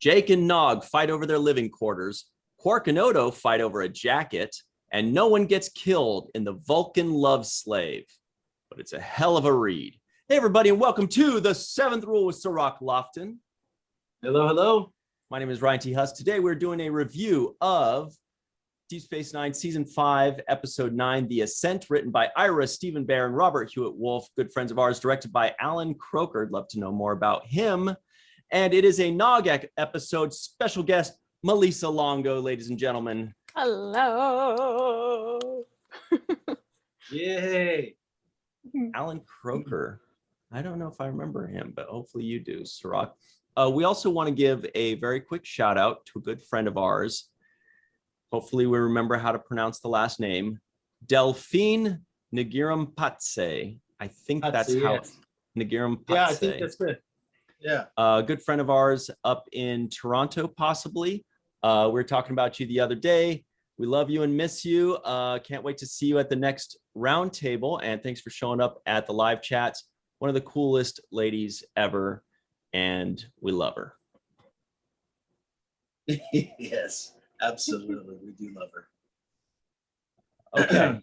Jake and Nog fight over their living quarters. Quark and Odo fight over a jacket. And no one gets killed in the Vulcan love slave. But it's a hell of a read. Hey, everybody, and welcome to The Seventh Rule with Cirroc Lofton. Hello, hello. My name is Ryan T. Husk. Today, we're doing a review of Deep Space Nine, Season 5, Episode 9, The Ascent, written by Ira, Stephen Bear, and Robert Hewitt Wolf, good friends of ours, directed by Alan Croker. I'd love to know more about him. And it is a Nog episode, special guest, Malissa Longo, ladies and gentlemen. Hello. Yay. Alan Croker. I don't know if I remember him, but hopefully you do, Cirroc. We also want to give a very quick shout out to a good friend of ours. Hopefully we remember how to pronounce the last name. Delphine Nagirampatse. I think that's how Nagirampatse. Yeah, I think that's good. Yeah. A good friend of ours up in Toronto, possibly. We were talking about you the other day. We love you and miss you. Can't wait to see you at the next round table. And thanks for showing up at the live chats. One of the coolest ladies ever. And we love her. Yes, absolutely. We do love her. Okay.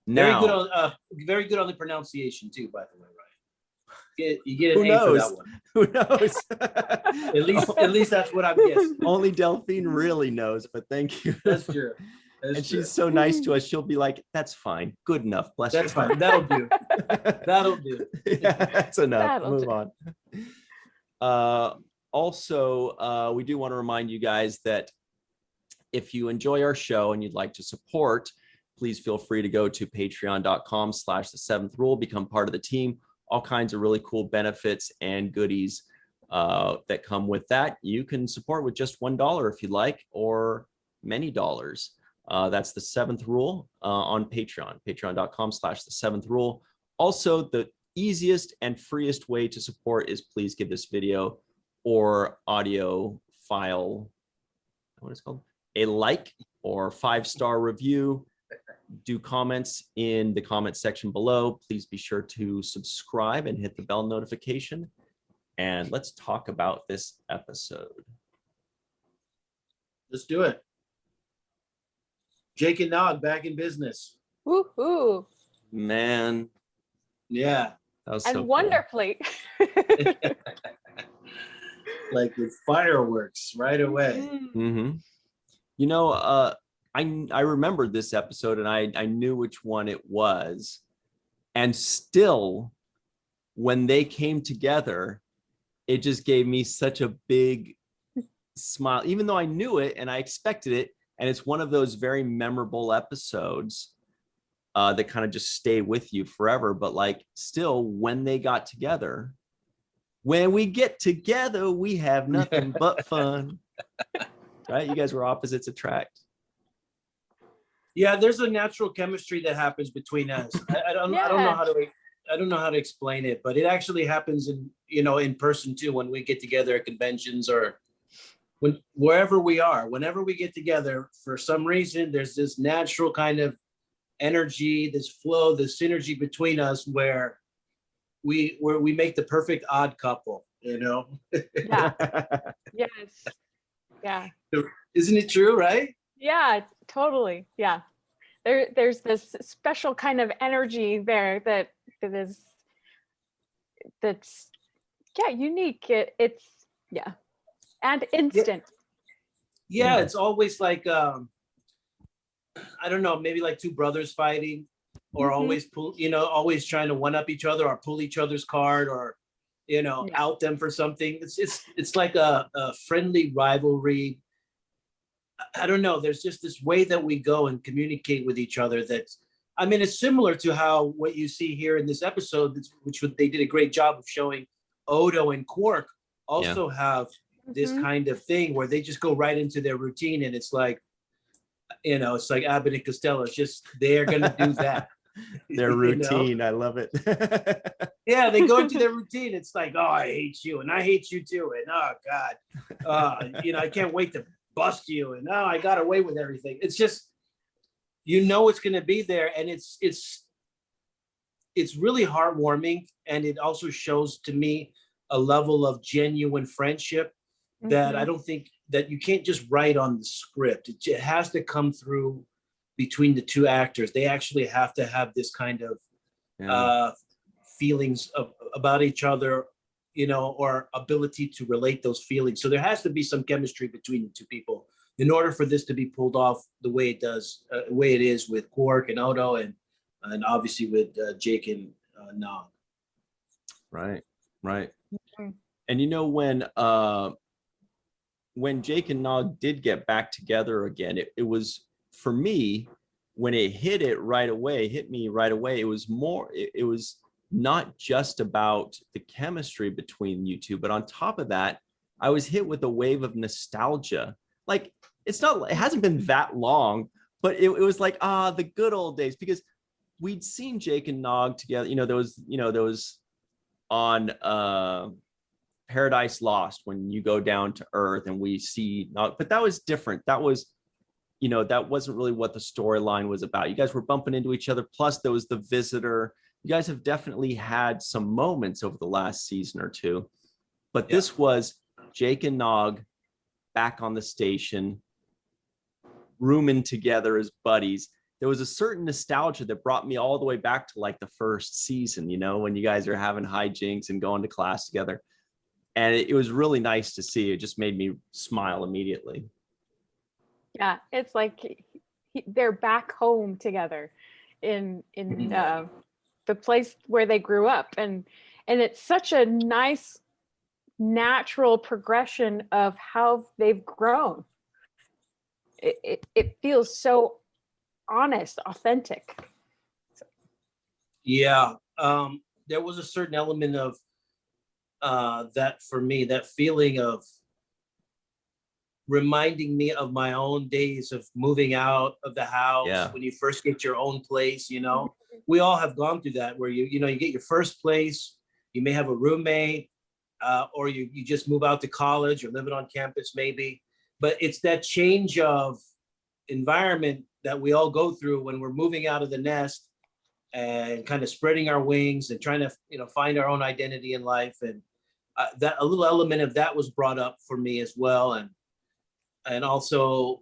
Very Now, very good on the pronunciation too, by the way, Ryan. You get who an A for knows? that one. Who knows? At least that's what I'm guessing. Only Delphine really knows, but thank you. That's true. And she's so nice to us. She'll be like, that's fine. Good enough. Bless That's you. fine. That'll do. That'll do. Yeah, that's enough. That'll Move do. on. Also, we do want to remind you guys that if you enjoy our show and you'd like to support, please feel free to go to patreon.com/the7th rule, become part of the team. All kinds of really cool benefits and goodies that come with that. You can support with just $1 if you like, or many dollars. That's the 7th rule on Patreon, patreon.com/the7th rule. Also, the easiest and freest way to support is please give this video or audio file, what is it called? A like or 5-star review. Do comments in the comment section below. Please be sure to subscribe and hit the bell notification. And let's talk about this episode. Let's do it. Jake and Nog back in business. Woohoo. Man, Yeah. that was And so cool. wonderfully. Like with fireworks right away. Mm-hmm. You know, I remembered this episode and I knew which one it was. And still, when they came together, it just gave me such a big smile, even though I knew it and I expected it. And it's one of those very memorable episodes that kind of just stay with you forever. But like, still, when they got together, when we get together, we have nothing but fun. Right? You guys were opposites attract. Yeah, there's a natural chemistry that happens between us. I don't know how to explain it, but it actually happens in person too, when we get together at conventions or wherever we are. Whenever we get together, for some reason, there's this natural kind of energy, this flow, this synergy between us where we make the perfect odd couple, Yeah. Yes. Yeah. Isn't it true, right? Yeah, totally. Yeah. There's this special kind of energy there that's unique. It's and instant. Yeah, it's always like I don't know, maybe like two brothers fighting, or always always trying to one up each other or pull each other's card, or out them for something. It's like a friendly rivalry. I don't know. There's just this way that we go and communicate with each other. It's similar to how what you see here in this episode, which they did a great job of showing. Odo and Quark also have this kind of thing where they just go right into their routine, and it's like, it's like Abbott and Costello. It's just they're gonna do that. Their routine. I love it. Yeah, they go into their routine. It's like, oh, I hate you, and I hate you too, and oh God, I can't wait to bust you, and I got away with everything. It's just, it's going to be there, and it's really heartwarming, and it also shows to me a level of genuine friendship that I don't think that you can't just write on the script. It has to come through between the two actors. They actually have to have this kind of feelings about each other, you know, or ability to relate those feelings. So there has to be some chemistry between the two people in order for this to be pulled off the way it does, the way it is with Quark and Odo, and obviously with Jake and Nog. Right, right. Mhm. And you know, when Jake and Nog did get back together again, it was, for me, when it hit me right away, it was more, it was not just about the chemistry between you two, but on top of that, I was hit with a wave of nostalgia. Like, it hasn't been that long, but it was like, the good old days, because we'd seen Jake and Nog together, those on Paradise Lost, when you go down to Earth and we see Nog, but that was different. That was, that wasn't really what the storyline was about. You guys were bumping into each other. Plus there was the visitor. You guys have definitely had some moments over the last season or two, but this was Jake and Nog back on the station, rooming together as buddies. There was a certain nostalgia that brought me all the way back to like the first season, when you guys are having hijinks and going to class together. And it was really nice to see. It just made me smile immediately. Yeah, it's like they're back home together in the place where they grew up, and it's such a nice natural progression of how they've grown. It feels so honest, authentic. Yeah, there was a certain element of that for me, that feeling of reminding me of my own days of moving out of the house when you first get your own place. We all have gone through that, where you get your first place, you may have a roommate, or you just move out to college or living on campus maybe, but it's that change of environment that we all go through when we're moving out of the nest and kind of spreading our wings and trying to find our own identity in life. And that a little element of that was brought up for me as well, and also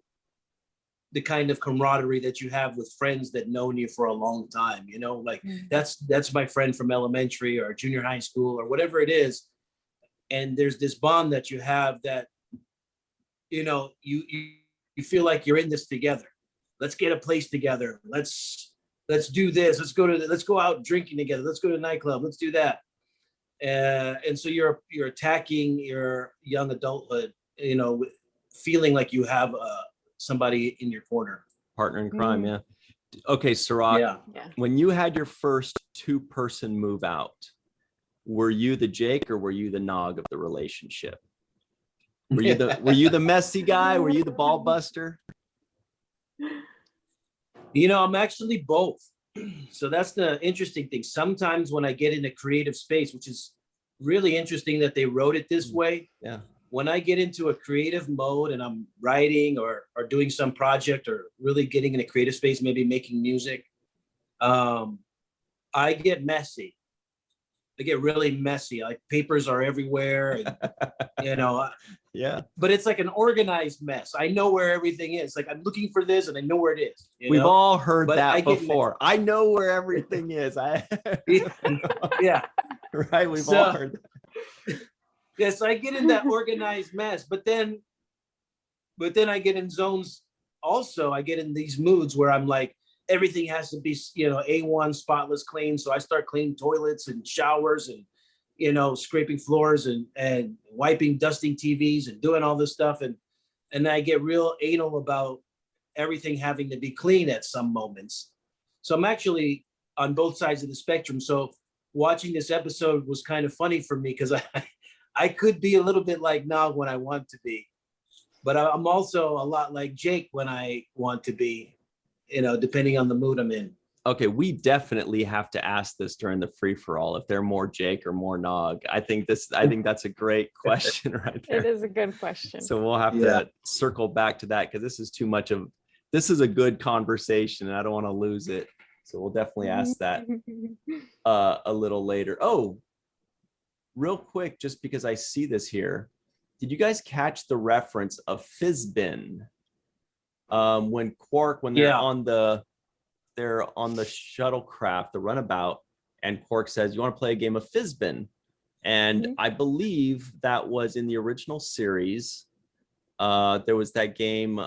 the kind of camaraderie that you have with friends that known you for a long time. Like that's my friend from elementary or junior high school or whatever it is, and there's this bond that you have that you feel like you're in this together. Let's get a place together. Let's do this. Let's go out drinking together. Let's go to a nightclub. Let's do that. And so you're attacking your young adulthood, feeling like you have somebody in your corner. Partner in crime, yeah. Okay, Cirroc, when you had your first two-person move out, were you the Jake or were you the Nog of the relationship? Were you the messy guy? Were you the ball buster? I'm actually both. So that's the interesting thing. Sometimes when I get in a creative space, which is really interesting that they wrote it this way. Yeah. When I get into a creative mode and I'm writing or doing some project or really getting in a creative space, maybe making music, I get messy. I get really messy. Like papers are everywhere, and, Yeah. But it's like an organized mess. I know where everything is. Like I'm looking for this and I know where it is. We've all heard that before. I know where everything is. Yeah. Right. We've all heard that. Yes, I get in that organized mess, but then I get in zones also. I get in these moods where I'm like, everything has to be, A1 spotless clean. So I start cleaning toilets and showers and, scraping floors and wiping, dusting TVs and doing all this stuff. And I get real anal about everything having to be clean at some moments. So I'm actually on both sides of the spectrum. So watching this episode was kind of funny for me because I could be a little bit like Nog when I want to be, but I'm also a lot like Jake when I want to be, depending on the mood I'm in. Okay, we definitely have to ask this during the free-for-all if they're more Jake or more Nog. I think that's a great question right there. It is a good question. So we'll have to circle back to that because this is a good conversation and I don't want to lose it. So we'll definitely ask that a little later. Oh, real quick, just because I see this here, did you guys catch the reference of Fizzbin? When Quark, when they're on the shuttlecraft, the runabout, and Quark says, "You want to play a game of Fizzbin?" And I believe that was in the original series. There was that game.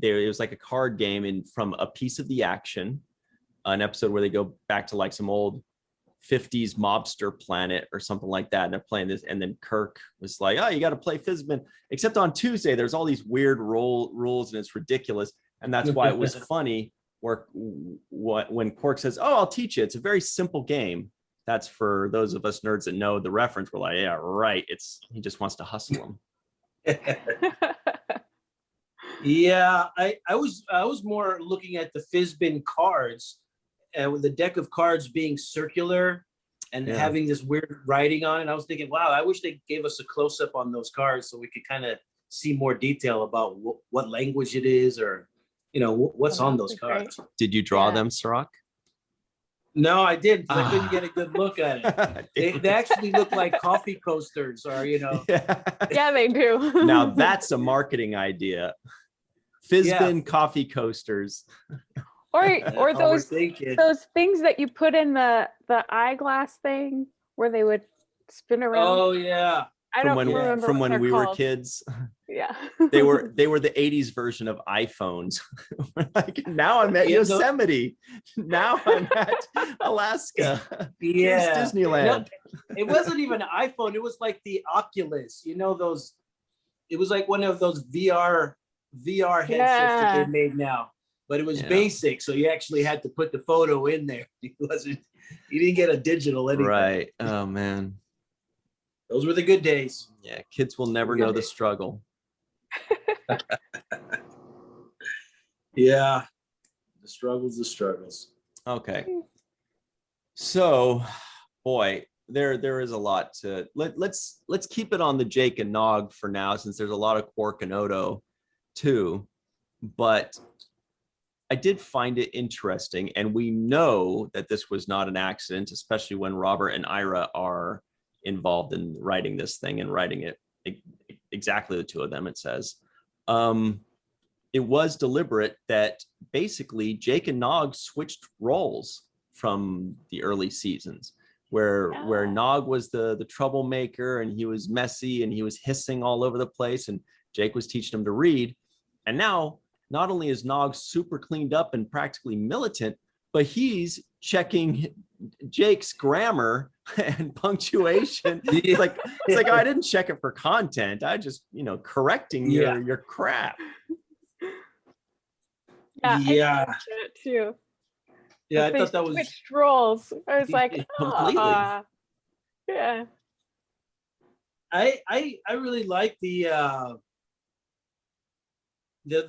It was like a card game from A Piece of the Action, an episode where they go back to like some old 50s mobster planet or something like that, and they're playing this. And then Kirk was like, "Oh, you got to play Fizzbin." Except on Tuesday, there's all these weird rules, and it's ridiculous. And that's why it was funny. When Quark says, "Oh, I'll teach you. It's a very simple game." That's for those of us nerds that know the reference. We're like, "Yeah, right. He just wants to hustle them." Yeah, I was more looking at the Fizzbin cards, and with the deck of cards being circular and having this weird writing on it. I was thinking, wow, I wish they gave us a close up on those cards so we could kind of see more detail about what language it is, or what's on those cards. Did you draw them, Cirroc? No, I didn't. I couldn't get a good look at it. They actually look like coffee coasters, or Yeah, they do. Now that's a marketing idea. Fizzbin coffee coasters. Or those things that you put in the eyeglass thing where they would spin around. Oh yeah. I don't remember from when we called. were kids. Yeah. They were the 80s version of iPhones. Like, now I'm at Yosemite. Now I'm at Alaska. Yeah. Here's Disneyland. No, it wasn't even an iPhone. It was like the Oculus. Those. It was like one of those VR headsets that they made now. But it was basic, so you actually had to put the photo in there. You didn't get a digital anything. Right. Oh man. Those were the good days. Yeah, kids will never know the struggle. Yeah. The struggles. Okay. So, boy, there is a lot to let's keep it on the Jake and Nog for now, since there's a lot of Quark and Odo too. But I did find it interesting, and we know that this was not an accident, especially when Robert and Ira are involved in writing this thing and writing it exactly the two of them, it says. It was deliberate that basically Jake and Nog switched roles from the early seasons, where Nog was the troublemaker, and he was messy and he was hissing all over the place, and Jake was teaching him to read. And now, not only is Nog super cleaned up and practically militant, but he's checking Jake's grammar and punctuation. It's like, oh, I didn't check it for content. I just, correcting your crap. Yeah. I it too. Yeah, I thought that was switched roles. I was like, completely. Yeah. I really like the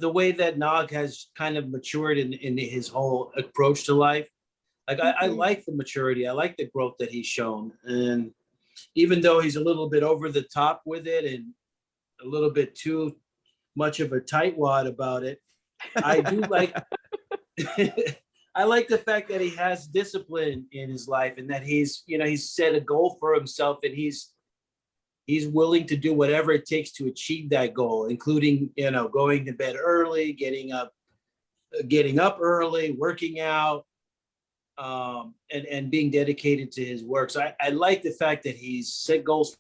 way that Nog has kind of matured in his whole approach to life. Like I like the maturity. I like the growth that he's shown. And even though he's a little bit over the top with it and a little bit too much of a tightwad about it, I do like I like the fact that he has discipline in his life, and that he's set a goal for himself, and he's willing to do whatever it takes to achieve that goal, including, going to bed early, getting up early, working out, and being dedicated to his work. So I like the fact that he's set goals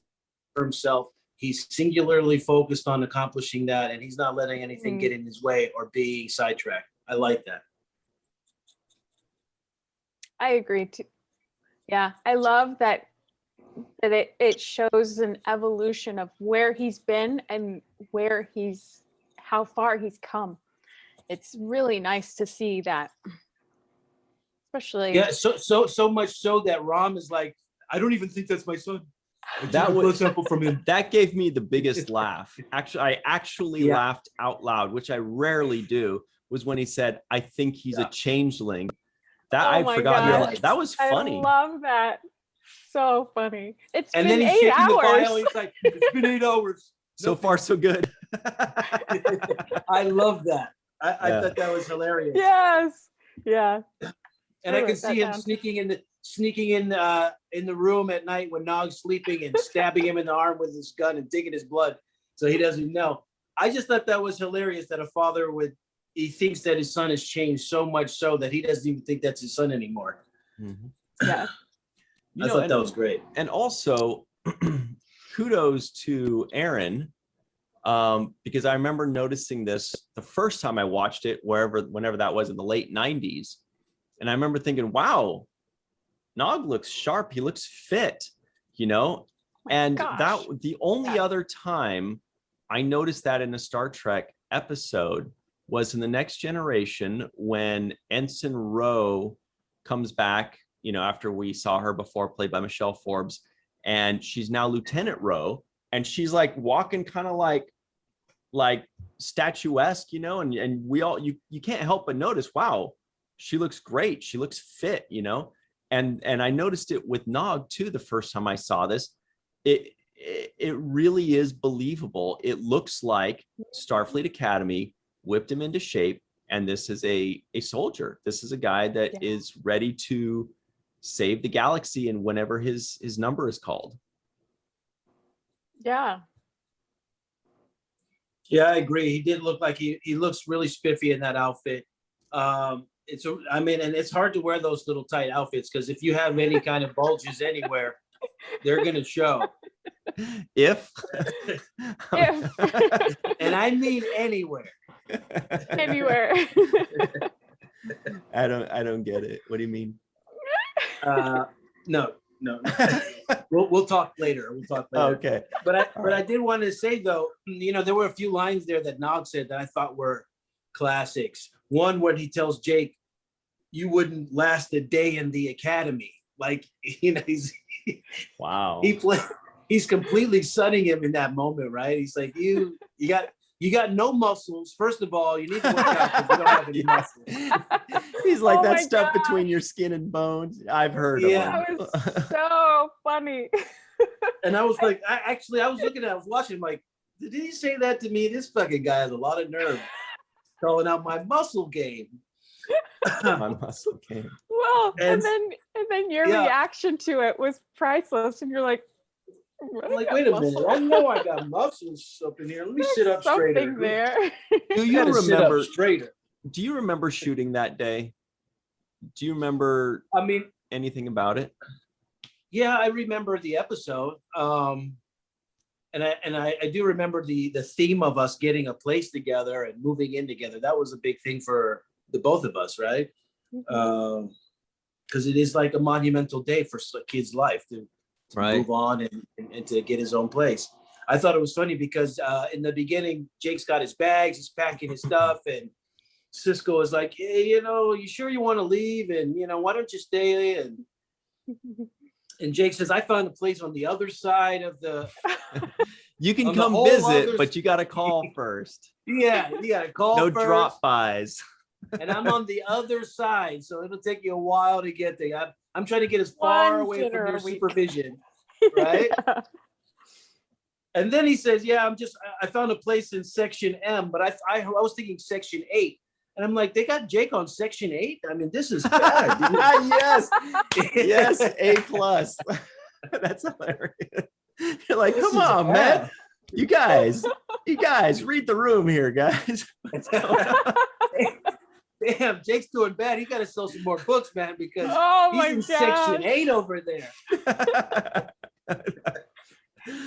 for himself. He's singularly focused on accomplishing that, and he's not letting anything get in his way or being sidetracked. I like that. I agree too. Yeah, I love that it shows an evolution of where he's been and how far he's come. It's really nice to see that, especially. So much so that Rom is like, I don't even think that's my son. That was sample from him. That gave me the biggest laugh. I actually laughed out loud, which I rarely do. Was when he said, "I think he's a changeling." That I forgot. That was funny. I love that. So funny. It's and been then he's 8 hours. The file. He's like, it's been 8 hours. So far, so good. I love that. I thought that was hilarious. Yes. Yeah. And I can see him sneaking in the room at night when Nog's sleeping and stabbing him in the arm with his gun and digging his blood. so he doesn't know. I just thought that was hilarious that a father he thinks that his son has changed so much so that he doesn't even think that's his son anymore. Yeah. I thought that was great. And also, kudos to Aaron, because I remember noticing this the first time I watched it, whenever that was in the late 90s. And I remember thinking, wow, Nog looks sharp. He looks fit, you know? And that the only other time I noticed that in a Star Trek episode was in The Next Generation when Ensign Ro comes back, you know, after we saw her before, played by Michelle Forbes, and she's now Lieutenant Ro, and she's like walking kind of like statuesque, you know, and we all, you can't help but notice, wow, she looks great. She looks fit, you know? And I noticed it with Nog too, the first time I saw this. It really is believable. It looks like Starfleet Academy whipped him into shape, and this is a soldier. This is a guy that is ready to save the galaxy, and whenever his number is called. Yeah. Yeah, I agree. He did look like he looks really spiffy in that outfit. And it's hard to wear those little tight outfits because if you have any kind of bulges anywhere, they're gonna show. If and I mean anywhere. Anywhere. I don't get it. What do you mean? No. We'll talk later. Okay. But I did want to say though, you know, there were a few lines there that Nog said that I thought were classics. One when he tells Jake, "You wouldn't last a day in the academy." Like, you know, wow. He's completely sunning him in that moment, right? He's like, you got no muscles. First of all, you need to work out because you don't have any muscles. He's like, that stuff between your skin and bones. I've heard of that was so funny. And I was like, I was watching, I'm like, did he say that to me? This fucking guy has a lot of nerve. Calling out my muscle game. My muscle game. Well, and then your reaction to it was priceless, and you're like, I'm like, wait a minute, I know I got muscles up in here. Let me sit up straighter. There. Do you remember straighter? Do you remember shooting that day? Do you remember anything about it? Yeah, I remember the episode. And I do remember the theme of us getting a place together and moving in together. That was a big thing for the both of us, right? Because it is like a monumental day for a kid's life to move on and to get his own place. I thought it was funny because in the beginning, Jake's got his bags, he's packing his stuff, and Sisko is like, hey, you know, you sure you want to leave? And, you know, why don't you stay? And Jake says, I found a place on the other side of the... You can come visit, but you got to call first. Yeah, you got to call first. No drop-bys. And I'm on the other side, so it'll take you a while to get there. I'm trying to get as far away from your supervision, right? Yeah. And then he says, yeah, I found a place in Section M, but I was thinking Section 8. And I'm like, they got Jake on Section 8? I mean, this is bad. Yes, A+. That's hilarious. You're like, come on, man. You guys, read the room here, guys. Damn, Jake's doing bad. He got to sell some more books, man, because he's in Section 8 over there.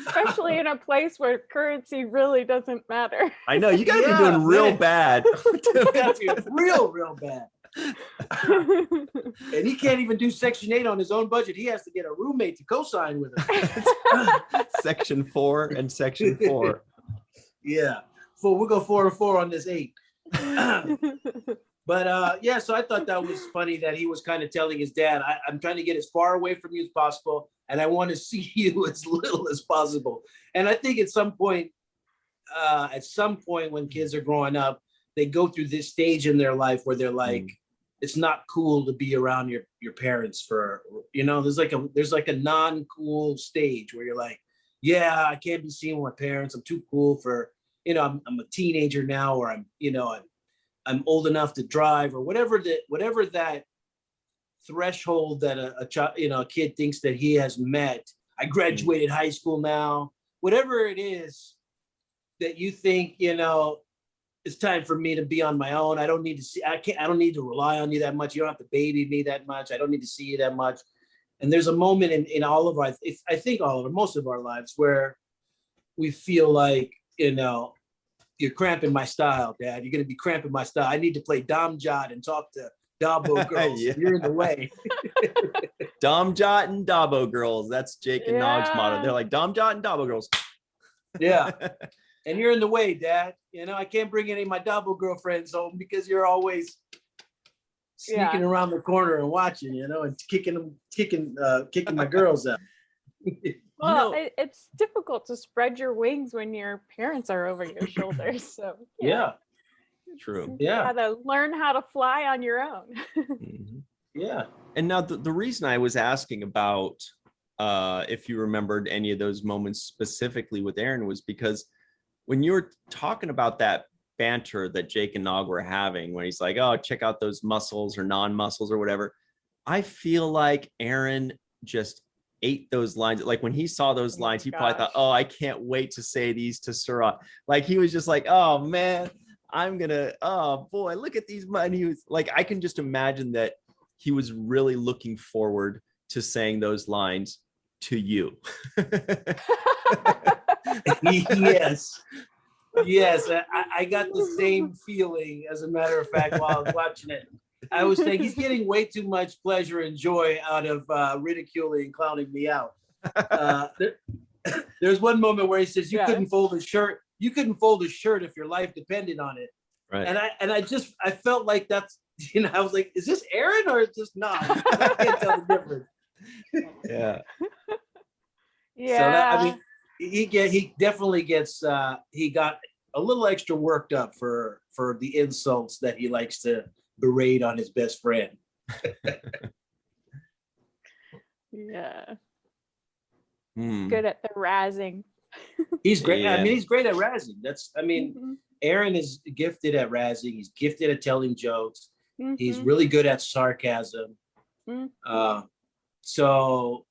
Especially in a place where currency really doesn't matter. I know, you gotta be doing real bad. You gotta be real bad. And he can't even do Section 8 on his own budget. He has to get a roommate to co-sign with him. Section 4 and Section 4. Yeah. We'll go 4 and 4 on this 8. But so I thought that was funny that he was kind of telling his dad, I'm trying to get as far away from you as possible, and I want to see you as little as possible. And I think at some point when kids are growing up, they go through this stage in their life where they're like, it's not cool to be around your parents for, you know, there's like a non-cool stage where you're like, yeah, I can't be seen with my parents. I'm too cool for, you know, I'm a teenager now, or I'm old enough to drive, or whatever that threshold that a kid thinks that he has met. I graduated high school now, whatever it is. that you think, it's time for me to be on my own. I don't need to see, I don't need to rely on you that much. You don't have to baby me that much. I don't need to see you that much. And there's a moment in all of our, I think most of our lives where we feel like, you're cramping my style, Dad. You're going to be cramping my style. I need to play Dom Jot and talk to Dabo girls. Yeah. You're in the way. Dom Jot and Dabo girls. That's Jake and Nog's motto. They're like Dom Jot and Dabo girls. Yeah. And you're in the way, Dad. I can't bring any of my Dabo girlfriends home because you're always sneaking around the corner and watching, and kicking my girls out. Well, it's difficult to spread your wings when your parents are over your shoulders. So yeah. True. Yeah. You gotta learn how to fly on your own. Mm-hmm. Yeah. And now the reason I was asking about if you remembered any of those moments specifically with Aaron was because when you were talking about that banter that Jake and Nog were having, when he's like, oh, check out those muscles or non-muscles or whatever, I feel like Aaron just ate those lines. Like when he saw those lines, he probably thought, oh, I can't wait to say these to Cirroc. Like he was just like, oh man, oh boy, look at these. And he was like, I can just imagine that he was really looking forward to saying those lines to you. Yes. Yes. I got the same feeling, as a matter of fact, while I was watching it. I was saying he's getting way too much pleasure and joy out of ridiculing and clowning me out. There's one moment where he says, you couldn't fold a shirt. You couldn't fold a shirt if your life depended on it. Right. And I felt like that's, I was like, is this Aaron or is this not? I can't tell the difference. Yeah. Yeah. So he definitely gets, he got a little extra worked up for the insults that he likes to berate on his best friend. Yeah. Hmm. Good at the razzing. He's great. Yeah. I mean, he's great at razzing. Aaron is gifted at razzing. He's gifted at telling jokes. Mm-hmm. He's really good at sarcasm. Mm-hmm. So,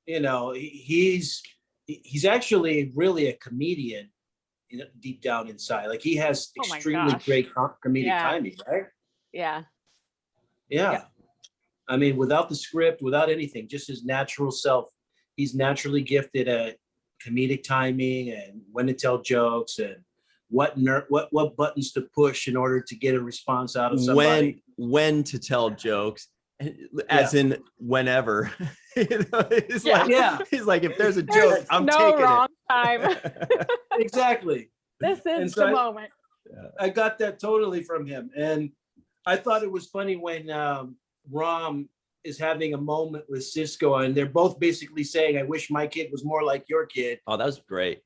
he's actually really a comedian deep down inside. Like he has extremely great comedic timing, right? Yeah. Yeah. I mean, without the script, without anything, just his natural self. He's naturally gifted at comedic timing and when to tell jokes and what buttons to push in order to get a response out of somebody. When to tell jokes, as in whenever. He's like, if there's a joke, I'm taking wrong it. Time. Exactly. This is the moment. I got that totally from him. And I thought it was funny when Rom is having a moment with Sisko and they're both basically saying, I wish my kid was more like your kid. Oh, that was great.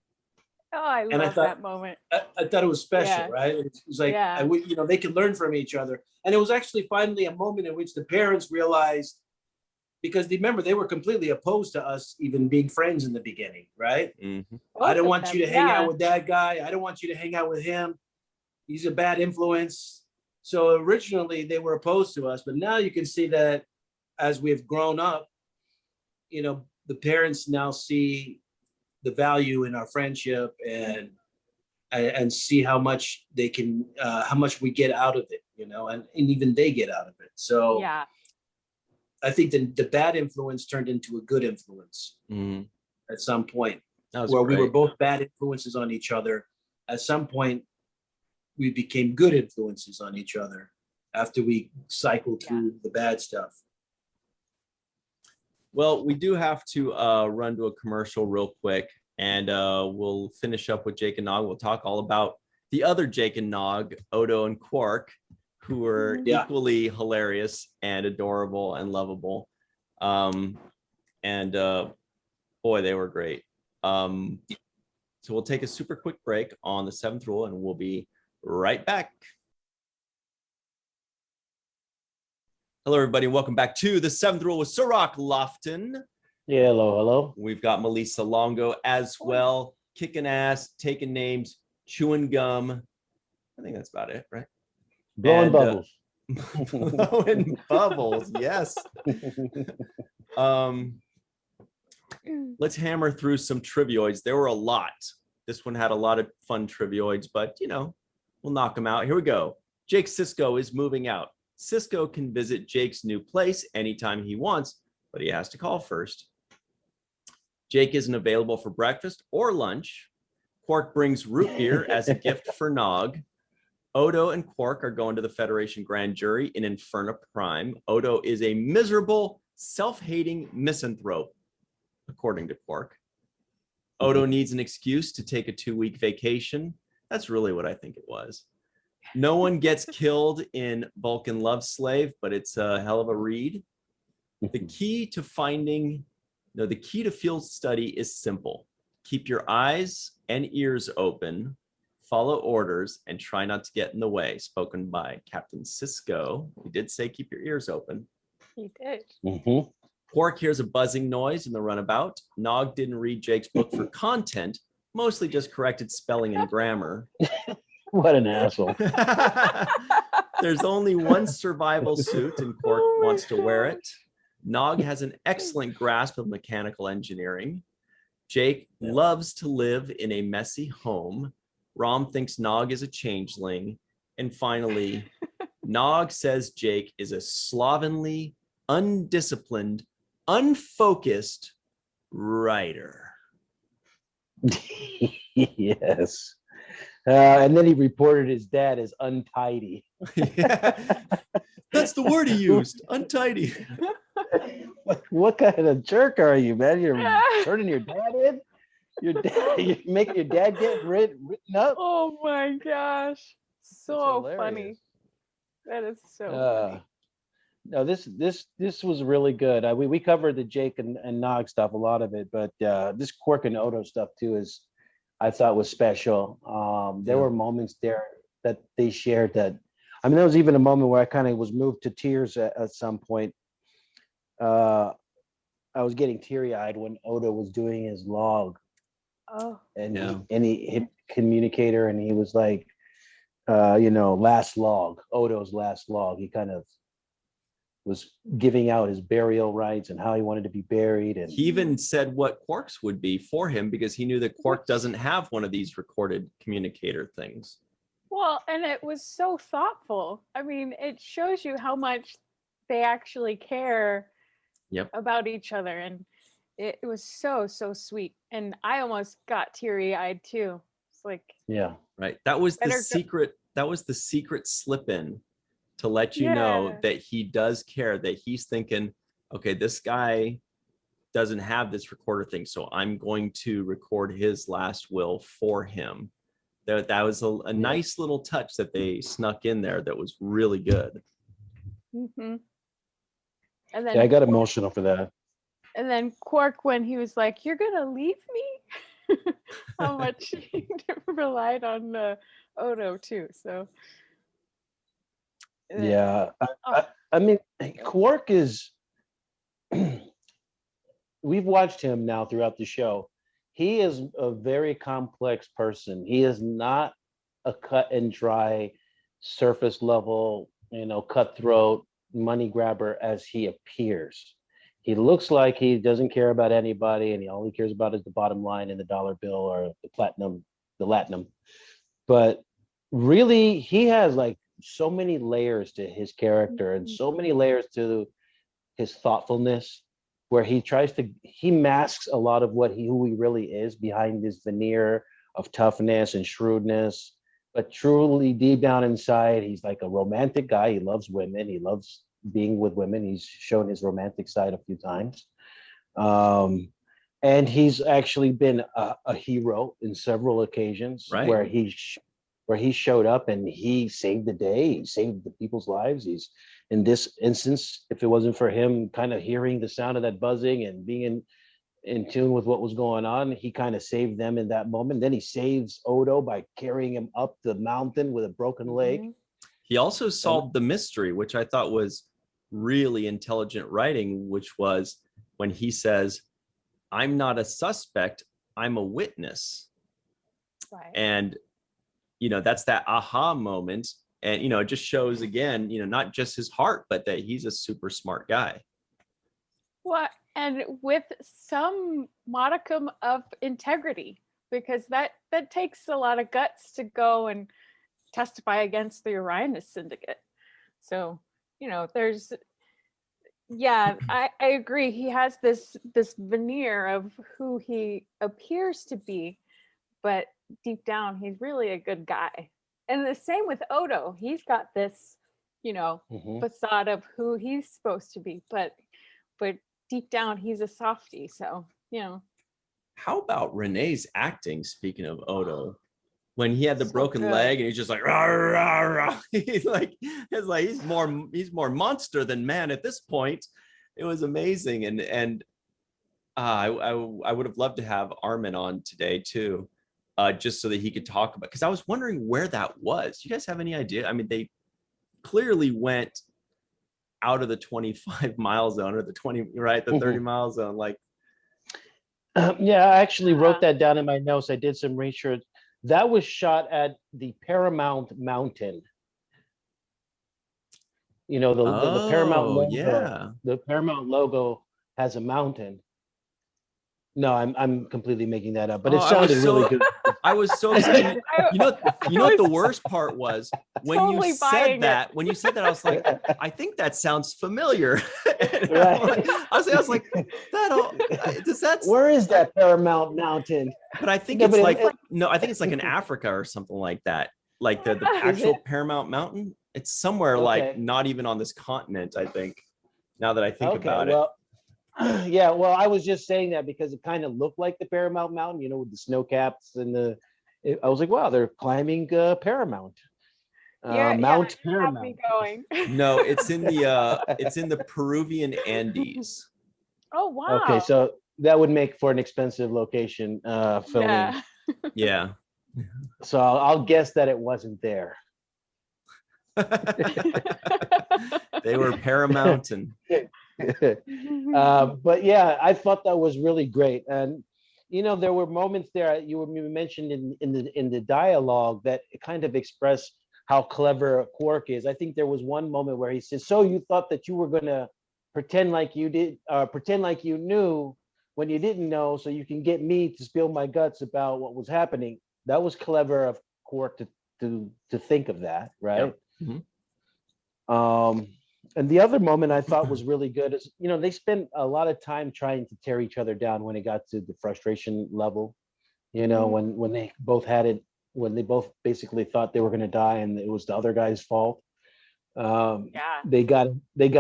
Oh, I love that moment. I thought it was special, right? It was like, they can learn from each other. And it was actually finally a moment in which the parents realized, because remember, they were completely opposed to us even being friends in the beginning, right? Mm-hmm. I don't want you to hang out with that guy. I don't want you to hang out with him. He's a bad influence. So originally they were opposed to us, but now you can see that as we've grown up, the parents now see the value in our friendship and see how much they can, how much we get out of it, and even they get out of it. So yeah, I think the bad influence turned into a good influence at some point, where we were both bad influences on each other. At some point, we became good influences on each other after we cycled through the bad stuff. Well, we do have to run to a commercial real quick, and we'll finish up with Jake and Nog. We'll talk all about the other Jake and Nog, Odo and Quark, who were equally hilarious and adorable and lovable. Boy, they were great. So we'll take a super quick break on the 7th rule, and we'll be right back. Hello, everybody, and welcome back to the 7th rule with Cirroc Lofton. Yeah, hello. We've got Malissa Longo as well, kicking ass, taking names, chewing gum. I think that's about it, right? Blowing bubbles. Blowing bubbles, yes. Let's hammer through some trivioids. There were a lot This one had a lot of fun trivioids, but we'll knock them out. Here we go. Jake Sisko is moving out. Sisko can visit Jake's new place anytime he wants, but he has to call first. Jake isn't available for breakfast or lunch. Quark brings root beer as a gift for Nog. Odo and Quark are going to the Federation grand jury in Inferna Prime. Odo is a miserable, self-hating misanthrope, according to Quark. Odo needs an excuse to take a 2-week vacation. That's really what I think it was. No one gets killed in Vulcan Love Slave, but it's a hell of a read. The key to field study is simple. Keep your eyes and ears open, follow orders, and try not to get in the way. Spoken by Captain Sisko. He did say keep your ears open. He did. Mm-hmm. Quark hears a buzzing noise in the runabout. Nog didn't read Jake's book for content, mostly just corrected spelling and grammar. What an asshole. There's only one survival suit, and Quark wants to wear it. Nog has an excellent grasp of mechanical engineering. Jake loves to live in a messy home. Rom thinks Nog is a changeling. And finally, Nog says Jake is a slovenly, undisciplined, unfocused writer. Yes. And then he reported his dad as untidy. Yeah. That's the word he used, untidy. What kind of jerk are you, man? You're turning your dad in? You're making your dad get written up? Oh my gosh. So funny. That is so funny. No, this was really good. We covered the Jake and Nog stuff, a lot of it, but this Quark and Odo stuff too I thought was special. There were moments there that they shared that. I mean, there was even a moment where I kind of was moved to tears at some point. I was getting teary-eyed when Odo was doing his log. Oh. And he hit communicator, and he was like, last log, Odo's last log. He kind of was giving out his burial rites and how he wanted to be buried. And he even said what Quark's would be for him because he knew that Quark doesn't have one of these recorded communicator things. Well, and it was so thoughtful. I mean, it shows you how much they actually care about each other. And it was so, so sweet. And I almost got teary-eyed too. It's like, yeah, right. That was the secret. That was the secret slip in to let you know that he does care, that he's thinking, okay, this guy doesn't have this recorder thing, so I'm going to record his last will for him. That was a nice little touch that they snuck in there that was really good. Mm-hmm. And then I got emotional for that. And then Quark, when he was like, "You're gonna leave me," how much he relied on Odo too. So yeah, I mean, Quark is. We've watched him now throughout the show. He is a very complex person. He is not a cut and dry, surface level, cutthroat money grabber as he appears. He looks like he doesn't care about anybody, and he all he cares about is the bottom line and the dollar bill or the latinum. But really, he has like so many layers to his character and so many layers to his thoughtfulness, where he masks a lot of who he really is behind this veneer of toughness and shrewdness. But truly deep down inside, he's like a romantic guy. He loves women. He loves being with women. He's shown his romantic side a few times. And he's actually been a hero in several occasions, right, where he showed up and he saved the day. He saved the people's lives. He's, in this instance, if it wasn't for him kind of hearing the sound of that buzzing and being in tune with what was going on, he kind of saved them in that moment. Then he saves Odo by carrying him up the mountain with a broken leg. He also solved the mystery, which I thought was really intelligent writing, which was when he says, "I'm not a suspect, I'm a witness." Right. And, that's that aha moment. And, it just shows again, not just his heart, but that he's a super smart guy. Well, and with some modicum of integrity, because that takes a lot of guts to go and testify against the Orionist Syndicate. So, there's, I agree. He has this veneer of who he appears to be, but deep down, he's really a good guy. And the same with Odo. He's got this, facade of who he's supposed to be, but deep down, he's a softie. So, How about Renee's acting? Speaking of Odo, when he had the So broken good. leg and he's just like, rah, rah, rah. He's more monster than man at this point. It was amazing, and I would have loved to have Armin on today too, just so that he could talk about. Because I was wondering where that was. Do you guys have any idea? I mean, they clearly went out of the 25-mile zone or the 30-mile zone, like. Yeah, I actually wrote that down in my notes. I did some research. That was shot at the Paramount Mountain. The Paramount logo. Yeah. The Paramount logo has a mountain. No, I'm completely making that up, but it sounded really good. I was so excited. You know what the worst part was? When Totally you said that, I was like, I think that sounds familiar. Right. I was like, does that? Where is that Paramount Mountain? But I think No, it's but like I think it's like in Africa or something like that. Like the actual Paramount Mountain. It's somewhere like not even on this continent, I think. Now that I think about it. Yeah, well, I was just saying that because it kind of looked like the Paramount Mountain, with the snow caps and I was like, wow, they're climbing Paramount. Mount Paramount. Me going. No, it's in the Peruvian Andes. Oh wow. Okay, so that would make for an expensive location filming. Yeah. So I'll guess that it wasn't there. They were Paramount but yeah, I thought that was really great, and there were moments there you mentioned in the dialogue that kind of express how clever Quark is. I think there was one moment where he says, "So you thought that you were gonna pretend like you knew when you didn't know, so you can get me to spill my guts about what was happening." That was clever of Quark to think of that, right? Yeah. Mm-hmm. And the other moment I thought was really good is, they spent a lot of time trying to tear each other down when it got to the frustration level, when they both had it, when they both basically thought they were going to die and it was the other guy's fault. They got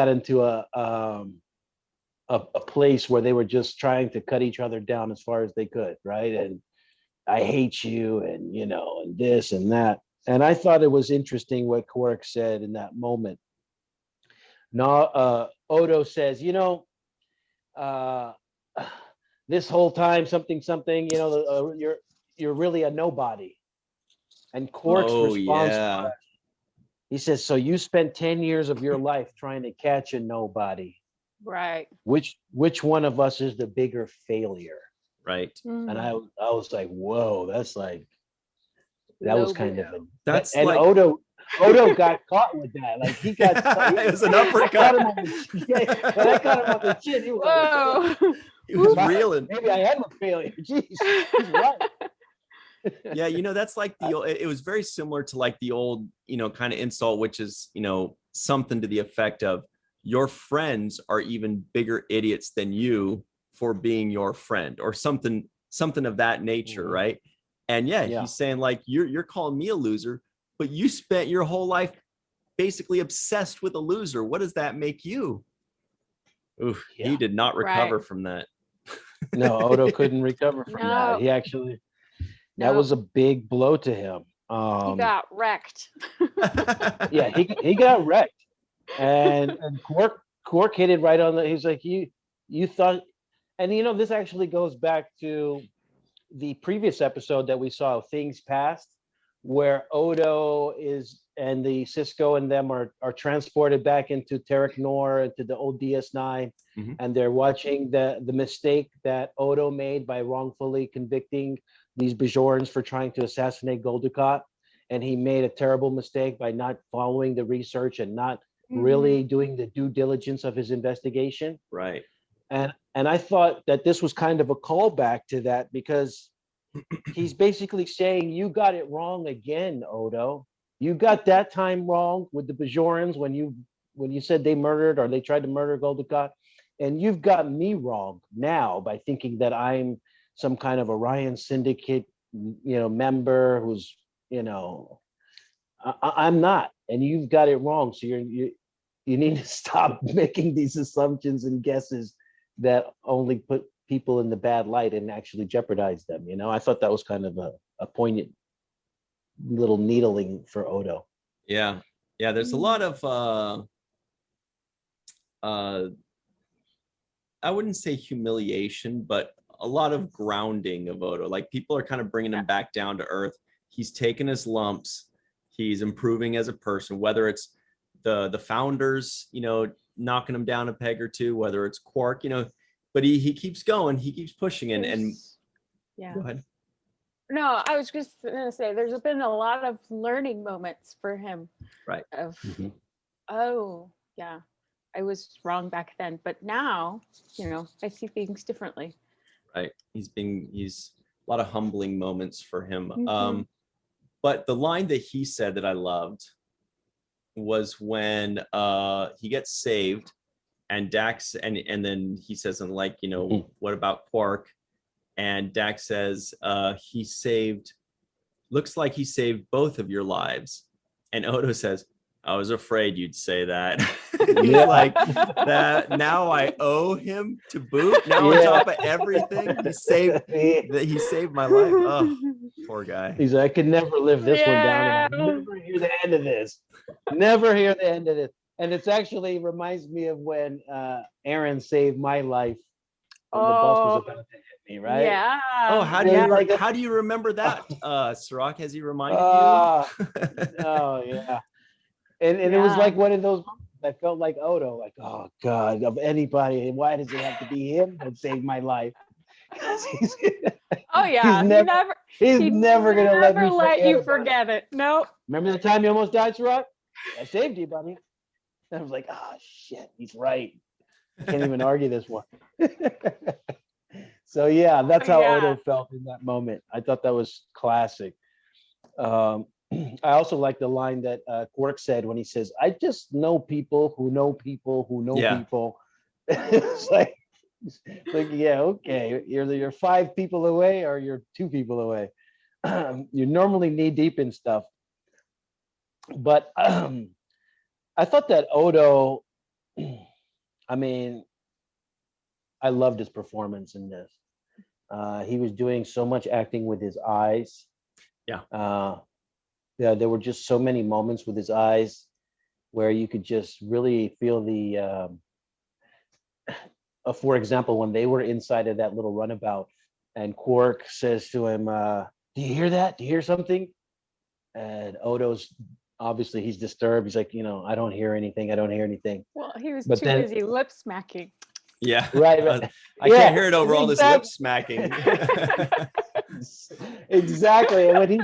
into a place where they were just trying to cut each other down as far as they could, right? And I hate you, and and this and that. And I thought it was interesting what Quark said in that moment. No, Odo says, this whole time, something, you're really a nobody. And Quark's response was, he says, so you spent 10 years of your life trying to catch a nobody. Right. Which one of us is the bigger failure? Right. Mm. And I was like, whoa, that's like, that was kind of, that's and like, Odo got caught with that. Like he got it was an uppercut. When I caught him on the chin, he was Whoa. He was reeling. Maybe I am a failure. Jeez, he's right. Yeah, that's like it was very similar to like the old, kind of insult, which is, something to the effect of your friends are even bigger idiots than you for being your friend, or something of that nature, Mm-hmm. right? And he's saying like, you're calling me a loser, but you spent your whole life basically obsessed with a loser. What does that make you? Oof, he did not recover from that. No, Odo couldn't recover from that. He actually, that was a big blow to him. He got wrecked. Yeah, he got wrecked. And Quark hit it right on the, he's like, you thought, and this actually goes back to the previous episode that we saw, Things Past, where Odo and the Sisko and them are transported back into Terek Nor, into the old DS9, mm-hmm. and they're watching the mistake that Odo made by wrongfully convicting these Bajorans for trying to assassinate Gul Dukat. And he made a terrible mistake by not following the research and not really doing the due diligence of his investigation. Right. And I thought that this was kind of a callback to that, because he's basically saying, you got it wrong again, Odo. You got that time wrong with the Bajorans when you said they murdered or they tried to murder Gul Dukat, and you've got me wrong now by thinking that I'm some kind of Orion Syndicate, member who's, I'm not, and you've got it wrong. So you need to stop making these assumptions and guesses that only put people in the bad light and actually jeopardize them. I thought that was kind of a poignant little needling for Odo. Yeah. There's a lot of I wouldn't say humiliation, but a lot of grounding of Odo. Like, people are kind of bringing him back down to earth. He's taken his lumps. He's improving as a person, whether it's the founders, knocking him down a peg or two, whether it's Quark, but he keeps going. He keeps pushing and yeah. Go ahead. No, I was just gonna say there's been a lot of learning moments for him. Right. Of oh yeah, I was wrong back then, but now, I see things differently. Right. He's a lot of humbling moments for him. But the line that he said that I loved was when he gets saved and Dax and then he says something like, what about Quark? And Dax says, looks like he saved both of your lives. And Odo says, I was afraid you'd say that. He's like, that now I owe him to boot. Now on top of everything, he saved my life. Oh, poor guy. He's like, I could never live this one down, and I'll never hear the end of this. Never hear the end of this. And it's actually reminds me of when Aaron saved my life when the bus was about to hit me, right? Yeah. Oh, how do you remember that? Cirroc, has he reminded you? Oh yeah. And it was like one of those moments I felt like Odo, like, oh God, of anybody, why does it have to be him that saved my life? He's never gonna let you forget it. Nope. Remember the time you almost died, Cirroc? I saved you, buddy. And I was like, oh shit, he's right. I can't even argue this one. So yeah, that's how Odo felt in that moment. I thought that was classic. I also like the line that Quark said when he says, I just know people who know people who know people. It's like, yeah, okay. You're 5 people away or you're 2 people away. You're normally knee deep in stuff. But I thought that Odo, I loved his performance in this. He was doing so much acting with his eyes. There were just so many moments with his eyes where you could just really feel the, for example, when they were inside of that little runabout and Quark says to him, do you hear that? Do you hear something? And Odo's, obviously he's disturbed. He's like, I don't hear anything. I don't hear anything. Well, he was too busy lip smacking. Yeah. Right. I can't hear it over all this lip smacking. Exactly. And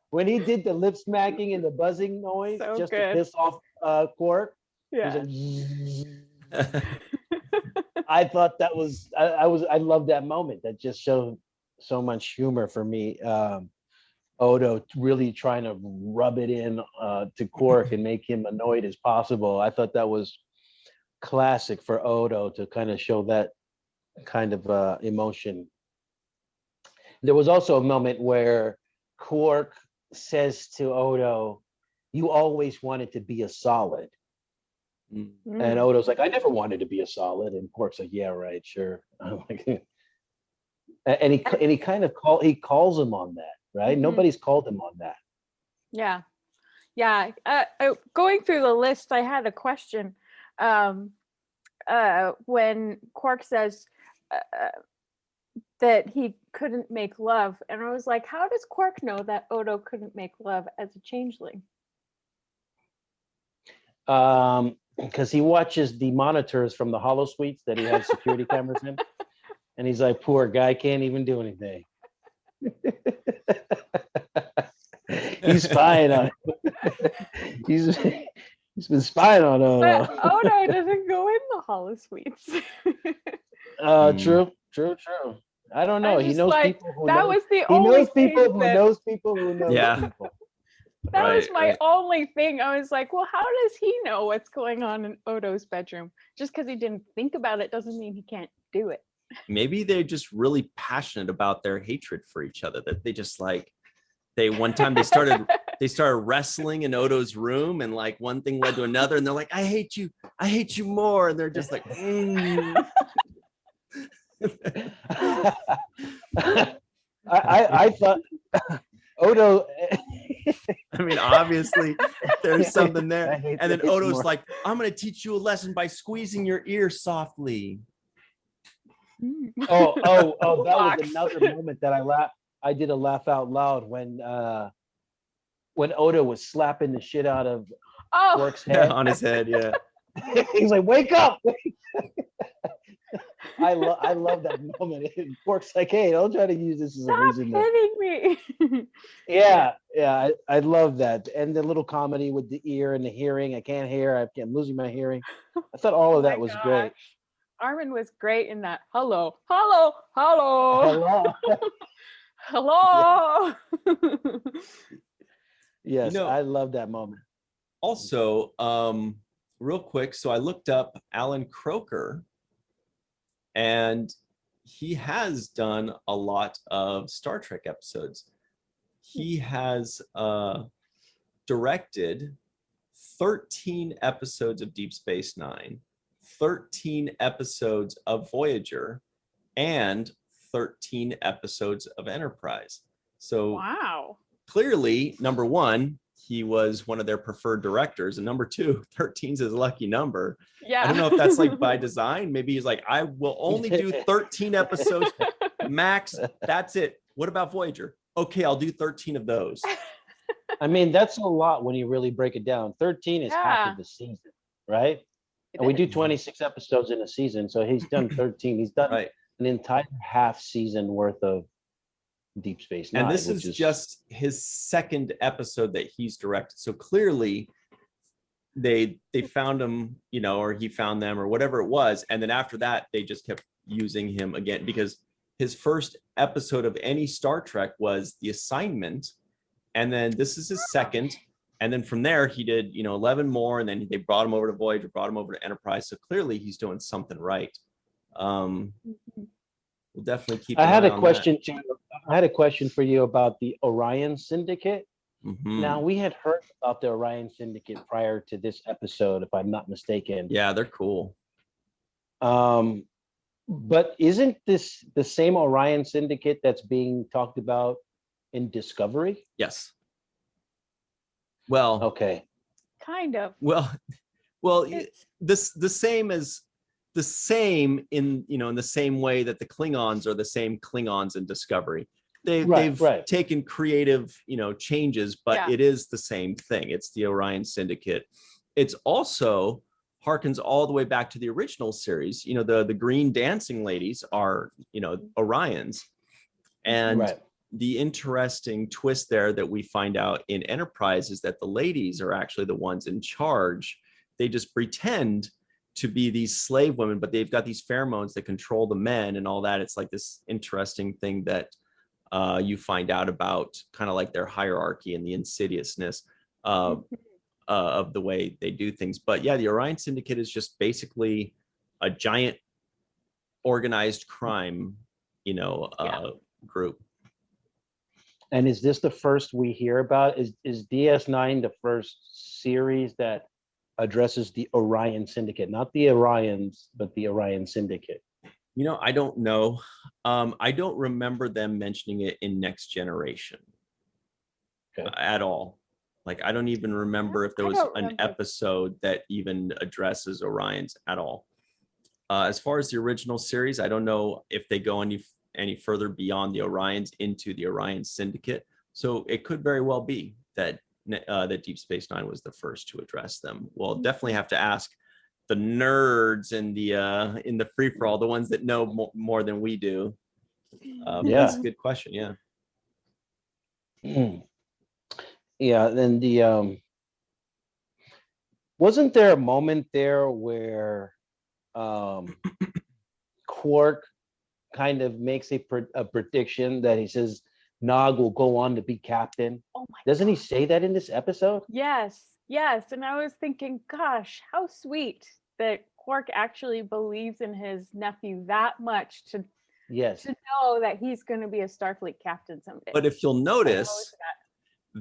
when he did the lip smacking and the buzzing noise to piss off Quark, I thought that was I loved that moment. That just showed so much humor for me. Odo really trying to rub it in to Quark and make him annoyed as possible. I thought that was classic for Odo to kind of show that kind of emotion. There was also a moment where Quark says to Odo, you always wanted to be a solid. And Odo's like, I never wanted to be a solid. And Quark's like, yeah, right, sure. And he kind of calls him on that, right? Nobody's called him on that. Yeah. Going through the list, I had a question. When Quark says that he couldn't make love, and I was like, how does Quark know that Odo couldn't make love as a changeling? Because he watches the monitors from the holosuites that he has security cameras in, and he's like, poor guy, can't even do anything. He's spying on him. He's been spying on Odo. But Odo doesn't go in the holosuites. True. I don't know. I'm He just knows like, people who that know. was the He only knows people thing who that knows people who knows Yeah. people. that was Right, my right. only thing. I was like, well, how does he know what's going on in Odo's bedroom? Just because he didn't think about it doesn't mean he can't do it. Maybe they're just really passionate about their hatred for each other, that they just like, one time they started wrestling in Odo's room, and like one thing led to another, and they're like, I hate you more, and they're just like, I thought Odo. I mean, obviously there's something I there. hate And then this Odo's more. like, I'm going to teach you a lesson by squeezing your ear softly. Oh, that was Fox. another moment that I did a laugh out loud when Odo was slapping the shit out of Oh, Quark's head. On his head, yeah. He's like, wake up. I love that moment. Quark's like, hey, don't try to use this as a stop reason to. hitting me. Yeah, I love that. And the little comedy with the ear and the hearing. I can't hear. I'm losing my hearing. I thought all of Oh that my was great. gosh. Armin was great in that. Hello, hello, hello, Hello. hello. Yes, You know- I love that moment. Also, real quick, so I looked up Alan Croker, and he has done a lot of Star Trek episodes. He has directed 13 episodes of Deep Space Nine, 13 episodes of Voyager, and 13 episodes of Enterprise. So Wow. clearly, number one, he was one of their preferred directors, and number two, 13 is his lucky number. Yeah. I don't know if that's like by design. Maybe he's like, I will only do 13 episodes max. That's it. What about Voyager? Okay, I'll do 13 of those. I mean, that's a lot when you really break it down. 13 is half Yeah. of the season, right? And we do 26 episodes in a season, so he's done 13. He's done Right. an entire half season worth of Deep Space Nine. And this is just his second episode that he's directed. So clearly they found him, or he found them, or whatever it was. And then after that, they just kept using him again, because his first episode of any Star Trek was The Assignment. And then this is his second. And then from there, he did, 11 more. And then they brought him over to Voyager, brought him over to Enterprise. So clearly he's doing something right. We'll definitely keep. I had an eye a on question too. I had a question for you about the Orion Syndicate. that. Mhm. Now, we had heard about the Orion Syndicate prior to this episode, if I'm not mistaken. Yeah, they're cool. But isn't this the same Orion Syndicate that's being talked about in Discovery? Yes. Well, Okay. Kind of. well, It's- the same as the same in the same way that the Klingons are the same Klingons in Discovery. They've right. taken creative changes, but Yeah. it is the same thing. It's the Orion Syndicate. It's also harkens all the way back to the original series. The green dancing ladies are Orions, and Right. the interesting twist there that we find out in Enterprise is that the ladies are actually the ones in charge. They just pretend to be these slave women, but they've got these pheromones that control the men and all that. It's like this interesting thing that you find out about, kind of like their hierarchy and the insidiousness of the way they do things. But yeah, the Orion Syndicate is just basically a giant organized crime, group. And is this the first we hear about? Is DS9 the first series that addresses the Orion Syndicate? Not the Orions, but the Orion Syndicate. I don't know. I don't remember them mentioning it in Next Generation at all. Like, I don't even remember if there was an episode that even addresses Orions at all. As far as the original series, I don't know if they go any further beyond the Orions into the Orion Syndicate. So it could very well be that Deep Space Nine was the first to address them. We'll definitely have to ask the nerds in the free for all, the ones that know more than we do. That's a good question. Yeah. Yeah. Then wasn't there a moment there where Quark kind of makes a prediction that he says Nog will go on to be captain. Oh my Doesn't he say that in this episode? Yes. And I was thinking, gosh, how sweet that Quark actually believes in his nephew that much to know that he's going to be a Starfleet captain someday. But if you'll notice,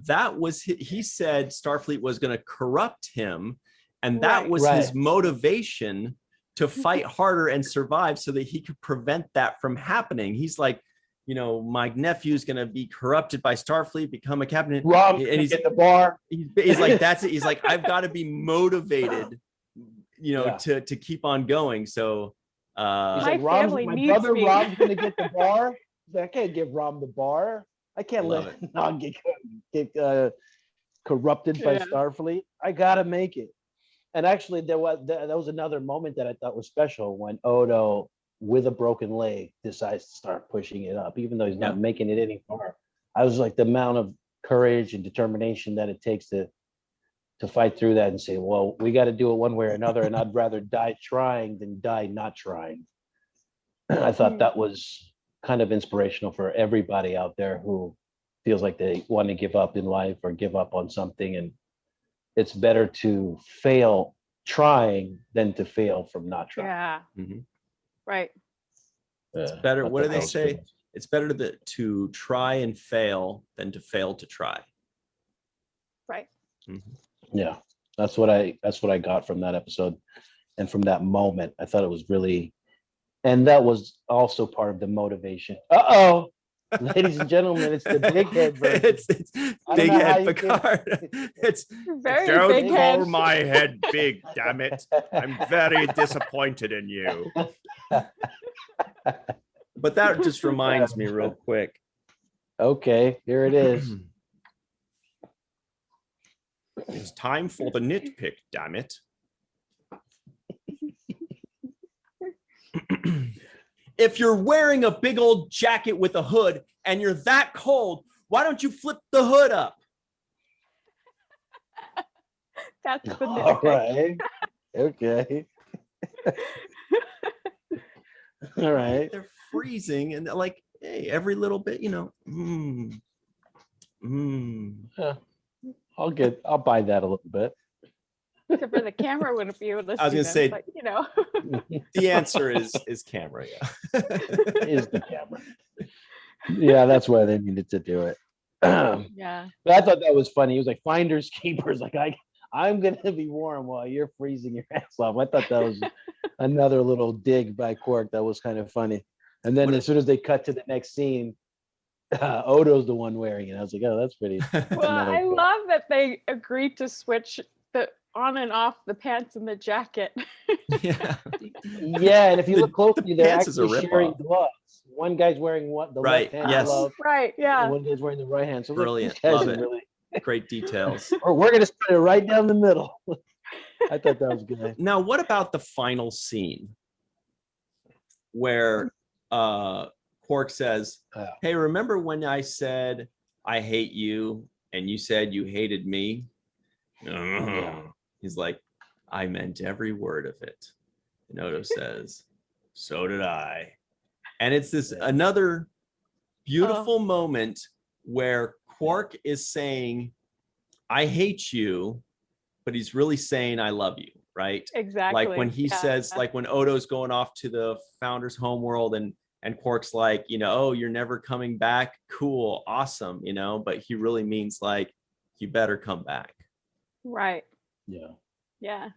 that was he said Starfleet was going to corrupt him, and that was his motivation to fight harder and survive so that he could prevent that from happening. He's like, you know, my nephew's going to be corrupted by Starfleet, become a captain. Rob, and he's at the bar. He's like, that's it. He's like, I've got to be motivated, you know, to keep on going. So he's like, my brother Rob's going to get the bar. I can't give Rob the bar. I can't let Nog get corrupted by Starfleet. I got to make it. And actually, that was another moment that I thought was special when Odo, with a broken leg, decides to start pushing it up, even though he's not making it any far. I was like, the amount of courage and determination that it takes to fight through that and say, well, we got to do it one way or another, and I'd rather die trying than die not trying. I thought that was kind of inspirational for everybody out there who feels like they want to give up in life or give up on something, and it's better to fail trying than to fail from not trying. Yeah. Mm-hmm. Right. It's better. What do they say? It's better to try and fail than to fail to try. Right. Mm-hmm. Yeah, that's what I got from that episode, and from that moment. I thought it was really, and that was also part of the motivation. Ladies and gentlemen, it's the big head version. It's big head Picard. It's very don't big call head. my head big, damn it. I'm very disappointed in you. But that just reminds me real quick. Okay, here it is. It's time for the nitpick, damn it. If you're wearing a big old jacket with a hood and you're that cold, why don't you flip the hood up? That's the nitpick. All right. Okay. All right. They're freezing and they're like, hey, every little bit, you know. I'll buy that a little bit. Except for the camera wouldn't be able to see I was gonna them, say, but, you know. the answer is camera, yeah. Is the camera. Yeah, that's why they needed to do it. Yeah. But I thought that was funny. He was like, finders keepers. Like, I'm gonna be warm while you're freezing your ass off. I thought that was another little dig by Quark that was kind of funny. And then as soon as they cut to the next scene, Odo's the one wearing it. I was like, oh, that's pretty. Well, I love that they agreed to switch the on and off the pants and the jacket. Yeah. Yeah, and if you look closely, they're pants is a actually rip-off. sharing gloves. One guy's wearing the left hand glove, Right, yeah. and one guy's wearing the right hand. So Brilliant. these guys Love are it. really, Great details. or we're gonna split it right down the middle. I thought that was good. Now, what about the final scene where Quark says, hey, remember when I said I hate you and you said you hated me? He's like, I meant every word of it. And Odo says, so did I. And it's this another beautiful moment where Quark is saying, I hate you, but he's really saying I love you, right? Exactly. Like when he says, like when Odo's going off to the Founder's homeworld and Quark's like, you know, oh, you're never coming back. Cool, awesome, you know, but he really means like, you better come back. Right. Yeah. Yeah.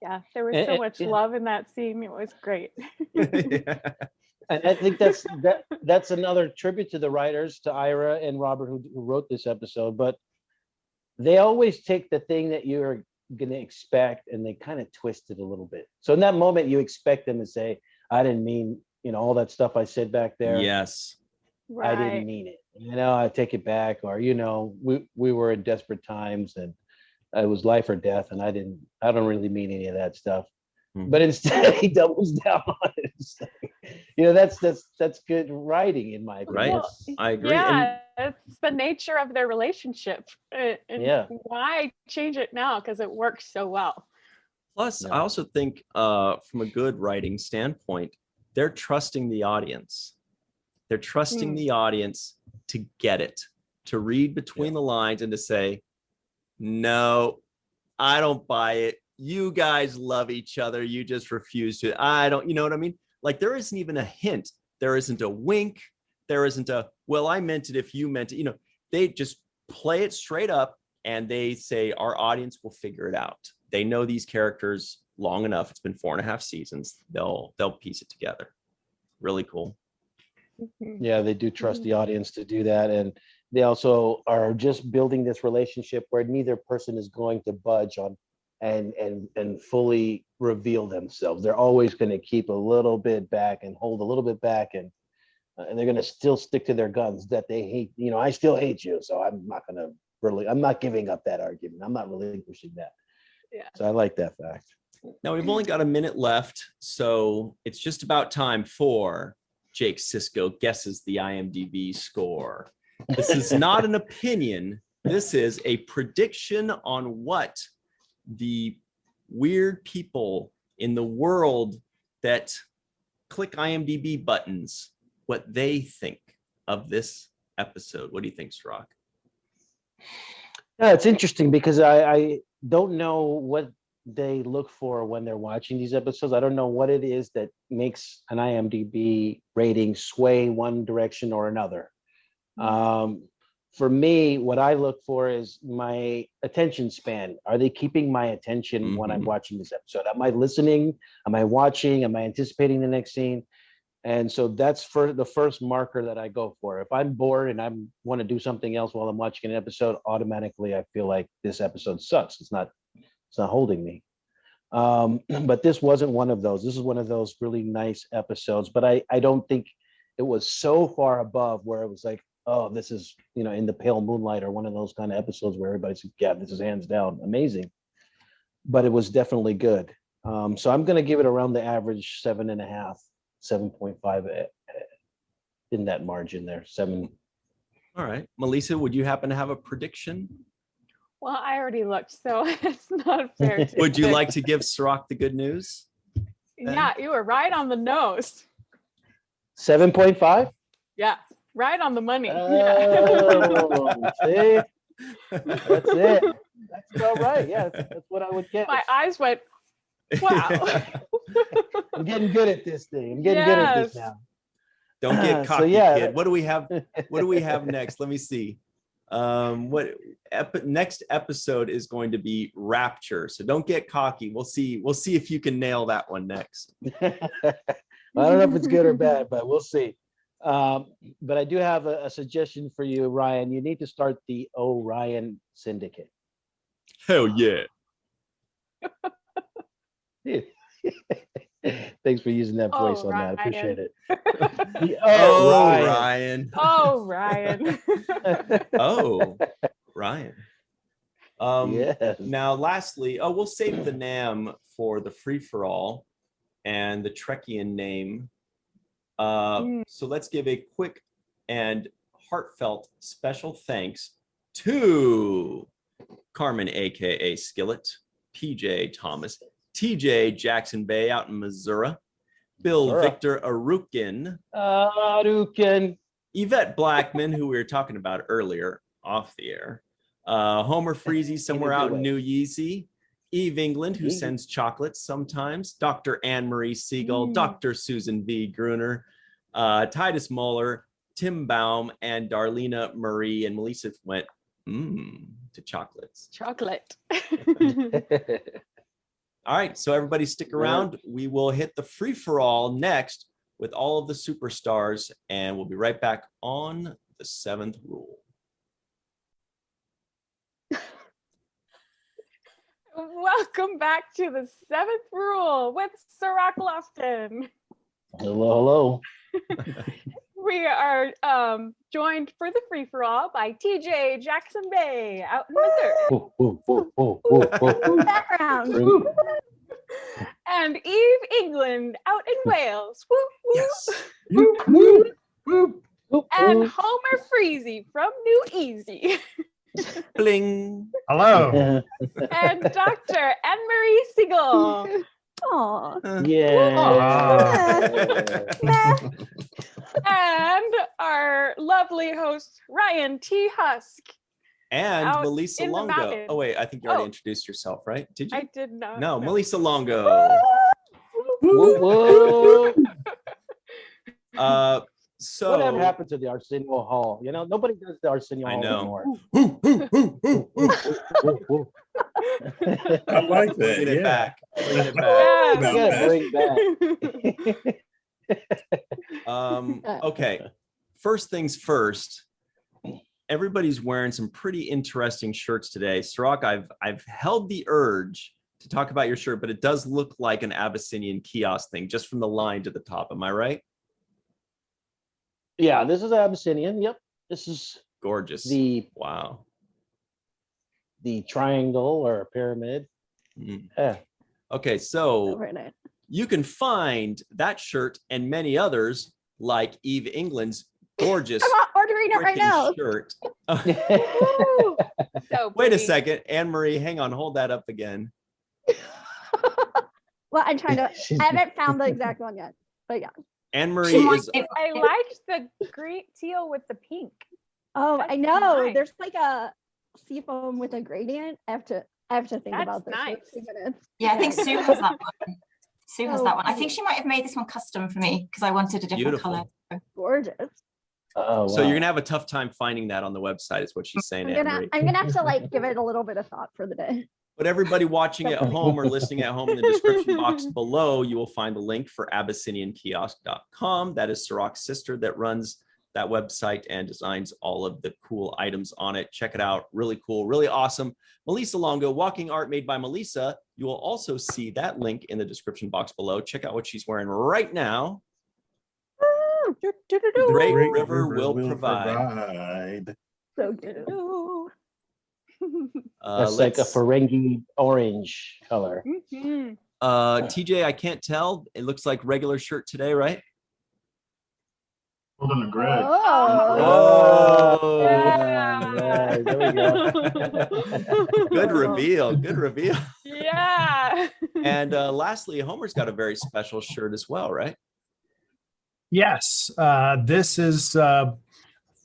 Yeah. There was so much love in that scene. It was great. Yeah. And I think that's another tribute to the writers, to Ira and Robert, who wrote this episode. But they always take the thing that you're going to expect and they kind of twist it a little bit. So in that moment, you expect them to say, I didn't mean, you know, all that stuff I said back there. Yes. Right. I didn't mean it. You know, I take it back. Or, you know, we were in desperate times and it was life or death. And I don't really mean any of that stuff. But instead he doubles down on it. So, you know, that's good writing in my opinion. Right. Well, I agree. Yeah, it's the nature of their relationship. And Yeah. why change it now? Because it works so well. Plus, I also think from a good writing standpoint, they're trusting the audience. They're trusting the audience to get it, to read between the lines and to say, no, I don't buy it. You guys love each other. You just refuse to. I don't, you know what I mean? Like there isn't even a hint. There isn't a wink. There isn't a, well, I meant it if you meant it. You know, they just play it straight up and they say, our audience will figure it out. They know these characters long enough. It's been 4.5 seasons. They'll piece it together. Really cool. Yeah, they do trust the audience to do that. And they also are just building this relationship where neither person is going to budge on and fully reveal themselves. They're always going to keep a little bit back and hold a little bit back, and they're going to still stick to their guns that they hate. You know, I still hate you, so I'm not giving up that argument. I'm not relinquishing that. Yeah. So I like that fact. Now we've only got a minute left, so it's just about time for Jake Sisko guesses the IMDb score. This is not an opinion. This is a prediction on what the weird people in the world that click IMDb buttons, what they think of this episode. What do you think, Cirroc? Yeah, it's interesting because I don't know what they look for when they're watching these episodes. I don't know what it is that makes an IMDb rating sway one direction or another. For me, what I look for is my attention span. Are they keeping my attention when I'm watching this episode? Am I listening? Am I watching? Am I anticipating the next scene? And so that's for the first marker that I go for. If I'm bored and I want to do something else while I'm watching an episode, automatically I feel like this episode sucks. It's not holding me. But this wasn't one of those. This is one of those really nice episodes, but I don't think it was so far above where it was like, oh, this is, you know, In the Pale Moonlight or one of those kind of episodes where everybody's like, yeah, this is hands down amazing. But it was definitely good. So I'm going to give it around the average 7.5, 7.5 in that margin there. 7. All right. Melissa, would you happen to have a prediction? Well, I already looked, so it's not fair. Would you like to give Cirroc the good news? Yeah, you were right on the nose. 7.5? Yeah, right on the money. Oh, see? That's it. That's about right. Yeah, that's what I would get. My eyes went, wow. I'm getting good at this thing. I'm getting good at this now. Don't get cocky, So, yeah. kid. What do we have? What do we have next? Let me see. Next episode is going to be Rapture. So don't get cocky. We'll see if you can nail that one next. I don't know if it's good or bad, but we'll see. But I do have a suggestion for you, Ryan. You need to start the Orion Syndicate. Hell yeah. Thanks for using that voice on that. I appreciate it. Ryan. Oh, Ryan. Oh, Ryan. Yes. Now, lastly, we'll save the NAM for the free-for-all and the Trekkian name. So let's give a quick and heartfelt special thanks to Carmen, aka Skillet, PJ Tomas, TJ Jackson-Bey out in Missouri, Bill Victor Arucan, Yvette Blackmon, who we were talking about earlier off the air, Homer Freezy somewhere out in New Yeezy, Eve England, who sends chocolates sometimes, Dr. Marie Segal, Dr. Susan V. Gruner, Titus Mohler, Tim Baum, and Darlena Marie, and Malissa went to chocolates. Chocolate. All right, so everybody stick around. We will hit the free-for-all next with all of the superstars, and we'll be right back on the 7th rule. Welcome back to the 7th rule with Cirroc Lofton. Hello. We are joined for the free-for-all by TJ Jackson-Bey out in Missouri. Background. And Eve England out in Wales. And Homer Freezy from New Easy. Bling. Hello. And Dr. Marie Segal. Oh, Yeah. And our lovely host, Ryan T. Husk. And Out Melissa in the Longo. mountains. Oh wait, I think you already Oh. introduced yourself, right? Did you? I did not. No, know. Melissa Longo. Whoa. So Whatever happened to the Arsenio Hall? You know, nobody does the Arsenio I Hall know. anymore. I like that. Bringing it Yeah. back. Bringing it back. Yeah. About Good, that. bring back. Okay. First things first. Everybody's wearing some pretty interesting shirts today. Cirroc, I've held the urge to talk about your shirt, but it does look like an Abyssinian kiosk thing, just from the line to the top. Am I right? Yeah, this is Abyssinian. Yep, this is Gorgeous. the triangle or pyramid. Mm. Yeah. Okay, so very nice. you can find that shirt and many others, like Eve England's gorgeous I'm not ordering it right freaking now. shirt. Woo! So Wait a pretty. second, Anne-Marie, hang on, hold that up again. Well, I'm trying to. I haven't found the exact one yet, but yeah. Anne-Marie She might is be- I liked the green teal with the pink. Oh, That's I know. nice. There's like a seafoam with a gradient. I have to think That's about this nice. for 2 minutes. Yeah, I think Sue has that one. Sue has Oh, that one. I think cool. she might have made this one custom for me because I wanted a different Beautiful. color. Gorgeous. Oh, so wow. you're gonna have a tough time finding that on the website, is what she's saying, Anne-Marie. I'm gonna have to like give it a little bit of thought for the day. But everybody watching at home or listening at home, in the description box below, you will find a link for AbyssinianKiosk.com. That is Cirroc's sister that runs that website and designs all of the cool items on it. Check it out. Really cool, really awesome. Melissa Longo, walking art made by Melissa. You will also see that link in the description box below. Check out what she's wearing right now. Great River will provide. So good. That's like a let's- Ferengi orange color. Mhm. TJ, I can't tell. It looks like regular shirt today, right? Hold on to Greg. Oh. Oh, Yeah, there we go. good reveal. Good reveal. Yeah. And lastly, Homer's got a very special shirt as well, right? Yes, this is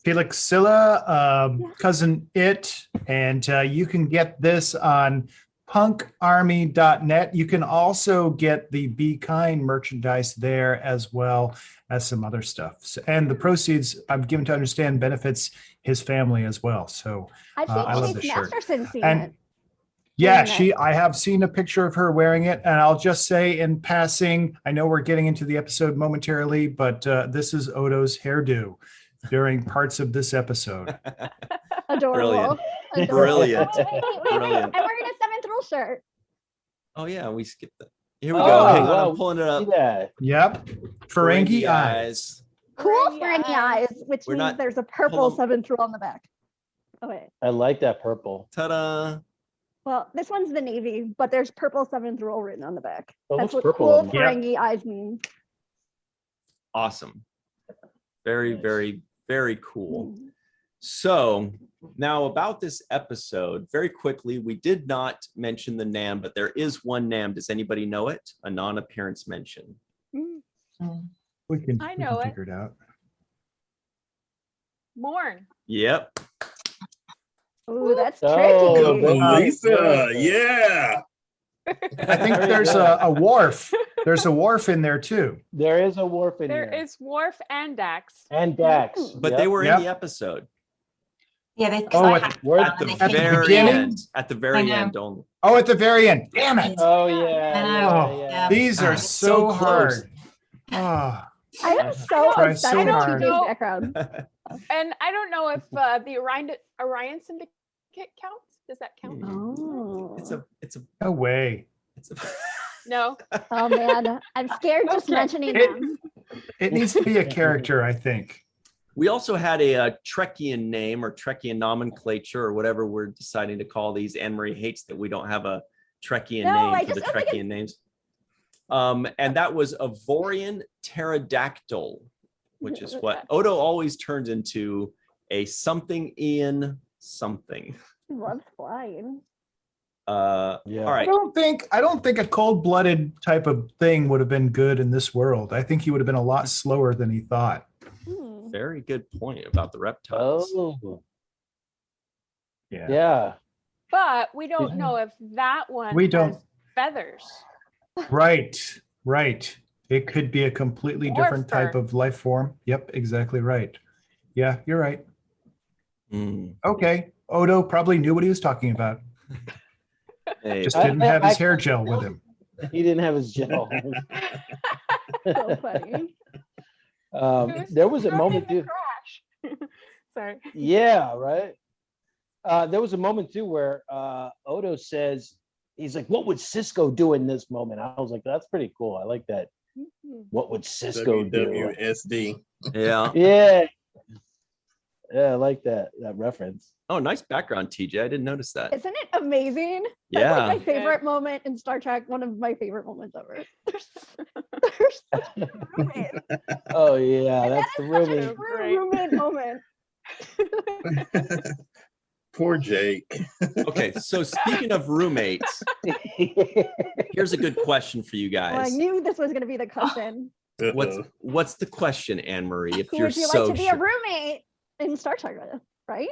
Felixilla, cousin It, and you can get this on punkarmy.net. You can also get the Be Kind merchandise there, as well as some other stuff. And the proceeds, I'm given to understand, benefits his family as well. So I've I love seen the Chase shirt. Masterson seen And- it. yeah, Very I have seen a picture of her wearing it, and I'll just say in passing, I know we're getting into the episode momentarily, but this is Odo's hairdo during parts of this episode. Adorable. Brilliant. Adorable. Brilliant. Oh, wait. Brilliant. I'm wearing a 7th rule shirt. Oh yeah, we skipped that. Here we Oh, go. Hang on, wow. I'm pulling it See up. that? Yep, Ferengi eyes. Cool Ferengi Ferengi eyes, which We're means not- there's a purple hold on. 7th rule on the back. Oh wait. I like that purple. Ta-da. Well, this one's the navy, but there's purple 7th rule written on the back. Oh, That's looks what purple cool on there. Ferengi eyes means. Awesome. Very, Nice. very, very cool. Mm. So now about this episode, very quickly, we did not mention the NAM, but there is one NAM. Does anybody know it? A non-appearance mention. Mm. We can, I we know can it. figure it out. Morn. Yep. Ooh, that's Oh, tricky. Melissa, yeah. I think there's a wharf. There's a wharf in there too. There is a wharf in There there. is Worf and Dax. And Dax. But Yep. they were Yep. in the episode Yeah, they. Oh, I at- had where- one at the and they came very beginning? end. At the very I know. end only. Oh, at the very end. Damn it. Oh yeah. I know. yeah, yeah. Yeah. These are So so close. hard. Ah. I am so Try obsessed so with hard. TJ's background. And I don't know if the Orion Syndicate counts. Does that count? Oh. It's a No way. No. Oh man, I'm scared just Okay. mentioning It- them. It needs to be a character, I think. We also had a Trekkian name or Trekkian nomenclature or whatever we're deciding to call these. Anne-Marie hates that we don't have a Trekkian No, I name for the just feel like Trekkian names. And that was a Vorian pterodactyl, which is what Odo always turns into, a something Ian something. He loves flying. Yeah. All right. I don't think a cold-blooded type of thing would have been good in this world. I think he would have been a lot slower than he thought. Hmm. Very good point about the reptiles. Oh, Yeah. yeah. But we don't know if that one We has don't. feathers. Right. It could be a completely Or different type fur. of life form. Yep, exactly right. Yeah, you're right. Mm. Okay. Odo probably knew what he was talking about. Hey, Just didn't have his hair I- gel with him. He didn't have his gel. So funny. There was a Thrown in moment the too. trash. Sorry. Yeah, right. There was a moment too where Odo says, he's like, what would Sisko do in this moment? I was like, that's pretty cool. I like that. Mhm. What would Sisko do? WWSD. yeah. Yeah. Yeah, I like that reference. Oh, nice background, TJ. I didn't notice that. Isn't it amazing? That's Yeah. like my favorite moment in Star Trek. One of my favorite moments ever. There's such a roommate. Oh yeah, And that's that the is such a roommate. true Great. roommate moment. Poor Jake. Okay, so speaking of roommates, here's a good question for you Well, I guys. knew this was going to be the question. What's the question, Anne Marie? If Who you're would you so like to be sure. a roommate in Star Trek with, right?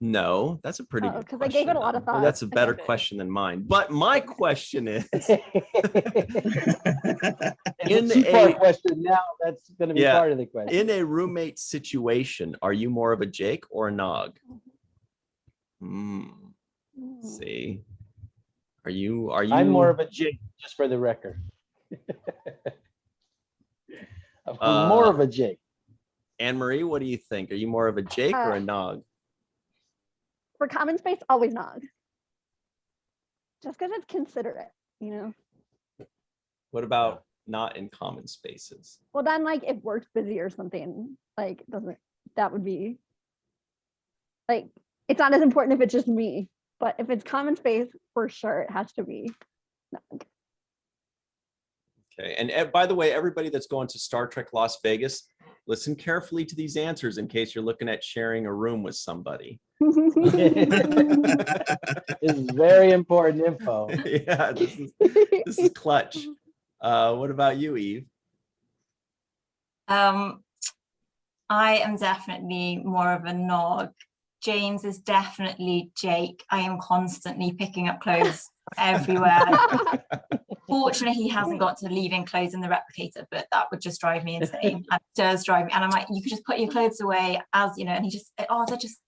No, that's a pretty Oh, good 'cause I gave it a lot question. of thought. That's a better Okay. question than mine. But my question is, It's In a two-part a- question now. That's going to be Yeah. part of the question. in a roommate situation, are you more of a Jake or a Nog? See, are you? I'm more of a Jake, just for the record. I'm more of a Jake. Anne Marie? What do you think? Are you more of a Jake or a Nog? For common space, always Nog. Just because it's considerate, you know? What about not in common spaces? Well, then, like, if work's busy or something, like, that would be, like, it's not as important if it's just me, but if it's common space, for sure, it has to be Nog. Okay, and by the way, everybody that's going to Star Trek Las Vegas, listen carefully to these answers in case you're looking at sharing a room with somebody. This is very important info. Yeah, this is clutch. What about you, Eve? I am definitely more of a Nog. James is definitely Jake. I am constantly picking up clothes everywhere. Fortunately, he hasn't got to leaving clothes in the replicator, but that would just drive me insane. It does drive me. And I'm like, you could just put your clothes away, as you know, and he just, oh, they're just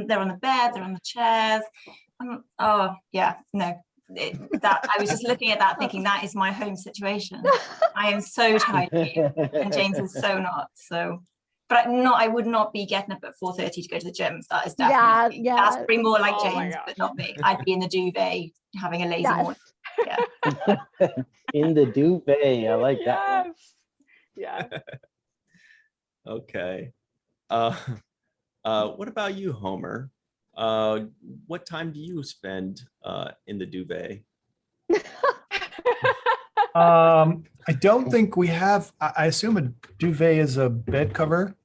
they're on the bed, they're on the chairs. Oh yeah, no. That I was just looking at that thinking that is my home situation. I am so tidy and James is so not. So but I would not be getting up at 4:30 to go to the gym. That is definitely Yeah. that's pretty more like Oh my James, gosh. but not me. I'd be in the duvet having a lazy Yes. morning. Yeah. In the duvet. I like that. Yes. Yeah. Okay. What about you, Homer? What time do you spend in the duvet? I don't think we have. I assume a duvet is a bed cover.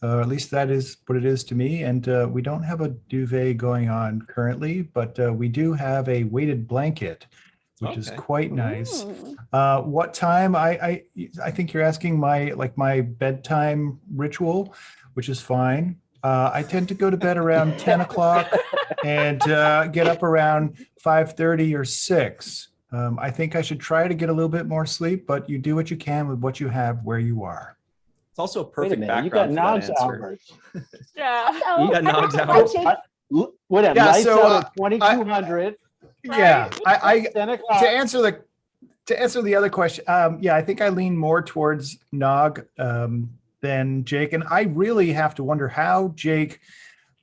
At least that is what it is to me. And we don't have a duvet going on currently, but we do have a weighted blanket, which is Okay. quite nice. Mm. What time? I think you're asking my bedtime ritual, which is fine. I tend to go to bed around 10 o'clock and get up around 5:30 or 6. I think I should try to get a little bit more sleep, but you do what you can with what you have where you are. It's also a Wait a perfect minute, you got background for that Nog's answer. hours. Yeah. So, You got Nog's I hours. take- What a Yeah, lights so, out at 2200. Yeah, I 10 o'clock. to answer the other question, yeah, I think I lean more towards Nog than Jake, and I really have to wonder how Jake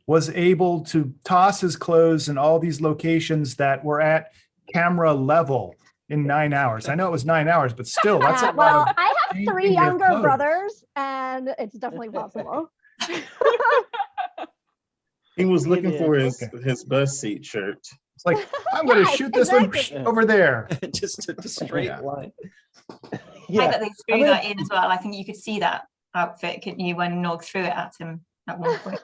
was able to toss his clothes in all these locations that were at camera level in 9 hours. I know it was 9 hours, but still, that's a well, lot of. I have 3 changing your younger clothes. brothers, and it's definitely possible. He was looking is. for Okay. his bus seat shirt. It's like I'm going to Yes, shoot this exactly. one over there. Just a straight Yeah. line. I Yeah. bet they threw that in as well. I think you could see that outfit, couldn't you, when Nog threw it at him at one point.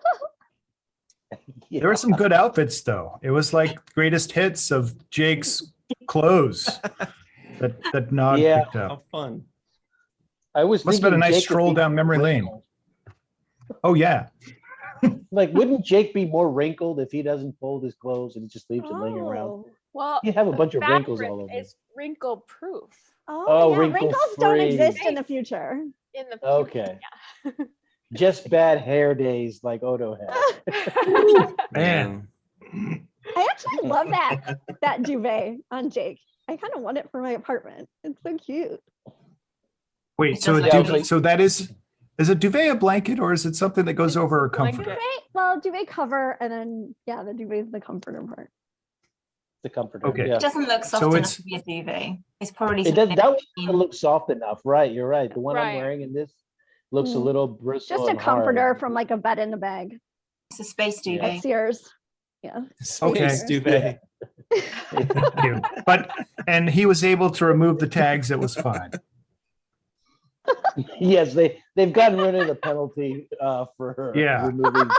There were some good outfits though. It was like greatest hits of Jake's clothes that Nog Yeah. picked up. How fun. I was Must have been a thinking nice Jake would stroll be down memory lane. wrinkled. Oh yeah. Like, wouldn't Jake be more wrinkled if he doesn't fold his clothes and he just leaves it laying around? Oh, Well, He'd have a bunch of wrinkles fabric all over. is wrinkle proof Oh, yeah, wrinkles don't wrinkle-free. exist in the future. in the Okay. Yeah. Just bad hair days like Odo had. Man. I actually love that duvet on Jake. I kind of want it for my apartment. It's so cute. Wait, It so does a look duvet, really- so that is a duvet a blanket or is it something that goes over a comforter? blanket. Duvet, well, duvet cover, and then yeah, the duvet is the comforter part. The comforter. Okay. Yeah. It doesn't look soft So enough it's- to be a duvet. It's probably It does. something That one in- doesn't look soft enough. Right. You're right. The one I'm Right. wearing in this looks a Mm. little bristle. Just a and hard. comforter from like a bed in a bag It's a space Yeah. at duvet. Sears. Yeah. Okay. Space duvet. Thank you. And he was able to remove the tags. It was fine. Yes, they've gotten rid of the penalty for Yeah. removing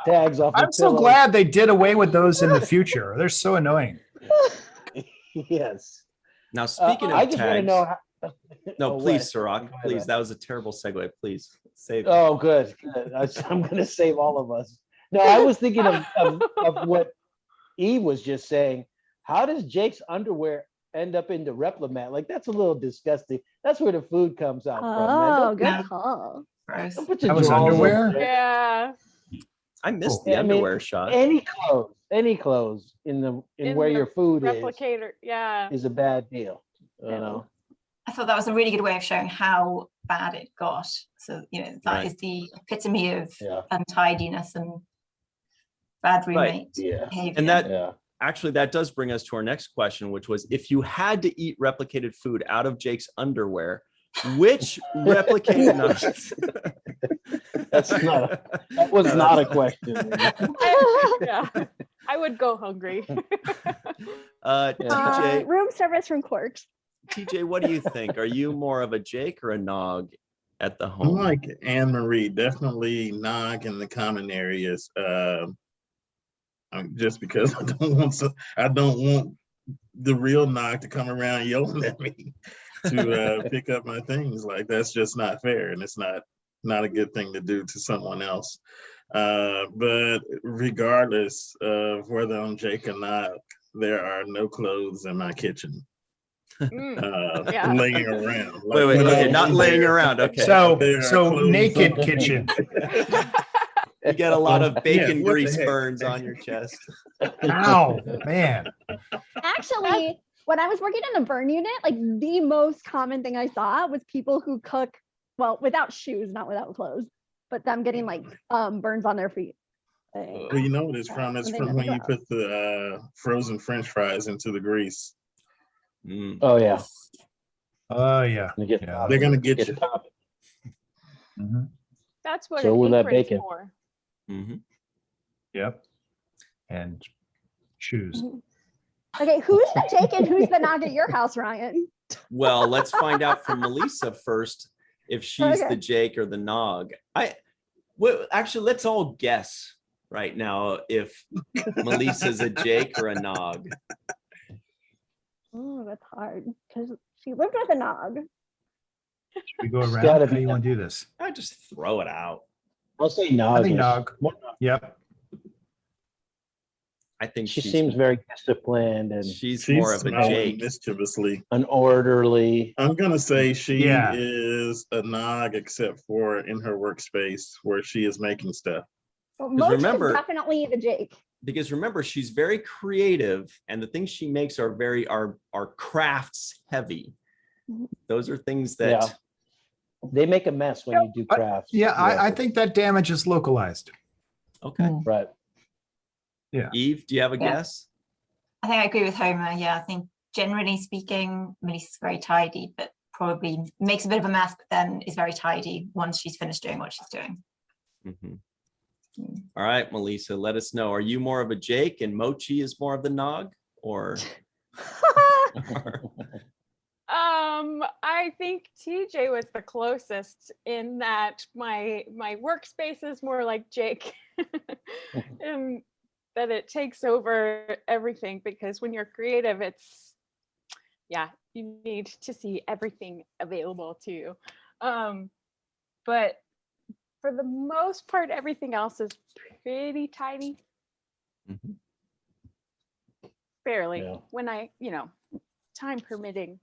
tags off. I'm of so pillows. glad they did away with those in the future. They're so annoying. Yes. Now, speaking I of just want to tags, know how. no, Oh, please, what? Cirroc, Go ahead, please. Ryan. That was a terrible segue. Please save. Oh, good. I'm going to save all of us. No, I was thinking of what Eve was just saying. How does Jake's underwear end up in the Replimat? Like, that's a little disgusting. That's where the food comes out from. man. Oh, Don't- good call. Gross. don't put your That was drawers underwear? over there. Yeah. I missed Oh. the Yeah, I mean, underwear shot. Any clothes in In where the your food Replicator. Yeah. is a bad deal. You know. I thought that was a really good way of showing how bad it got. So, that is Right. the epitome of Yeah. untidiness and bad Right. roommate Yeah. behavior. And that Yeah. actually that does bring us to our next question, which was if you had to eat replicated food out of Jake's underwear, which replicated That was not a question. Yeah. I would go hungry. TJ, Room service from Quarks. TJ, what do you think? Are you more of a Jake or a Nog at the I'm home? like Anne Marie, definitely Nog in the common areas. Just because I don't want the real Nog to come around yelling at me to pick up my things. Like that's just not fair, and it's not a good thing to do to someone else. But regardless of whether I'm Jake or not, there are no clothes in my kitchen Yeah. laying around. Wait, Like, okay, when not I'm laying there, around. Okay. So there are so clothes naked on. kitchen. You get a lot of bacon what the grease heck? burns on your chest. Ow, man. Actually, when I was working in the burn unit, like the most common thing I saw was people who cook, well, without shoes, not without clothes, but them getting like burns on their feet. Like, Well, you know what it's Yeah, from? It's and they from never when you grow. put the frozen French fries into the grease. Mm. Oh yeah. Oh yeah. You get Yeah. They're gonna get get you. top. Mhm. That's what So an will that apron's bacon. for. Mhm. Yep. And shoes. okay, who's the Jake and who's the Nog at your house, Ryan? Well, let's find out from Melissa first if she's Okay. the Jake or the Nog. Actually, let's all guess right now if Melissa's a Jake or a Nog. Oh, that's hard because she lived with a Nog. Should we go It's around? gotta How be do you want to do this? I just throw it out. I'll say I Nog. think Nog. Yep. I think She she's, seems very disciplined and she's She's more of a smiling Jake. mischievously. an orderly. I'm gonna say she Yeah. is a Nog, except for in her workspace where she is making stuff. Well, 'Cause Mochi remember- is definitely the Jake. Because remember, she's very creative, and the things she makes are very are crafts heavy. Mhm. Those are things that Yeah. They make a mess when you do crafts. Yeah, I think that damage is localized. okay. Right. Eve, do you have a Yeah. guess? I think I agree with Homer. Yeah, I think generally speaking, Melissa's very tidy, but probably makes a bit of a mess, but then is very tidy once she's finished doing what she's doing. Mhm. Mm. All right, Melissa, let us know. Are you more of a Jake and Mochi is more of the Nog, or? I think TJ was the closest in that my workspace is more like Jake. and that it takes over everything, because when you're creative, it's, yeah, you need to see everything available to you. But for the most part, everything else is pretty tidy. Mhm. Barely. Yeah. When I, time permitting.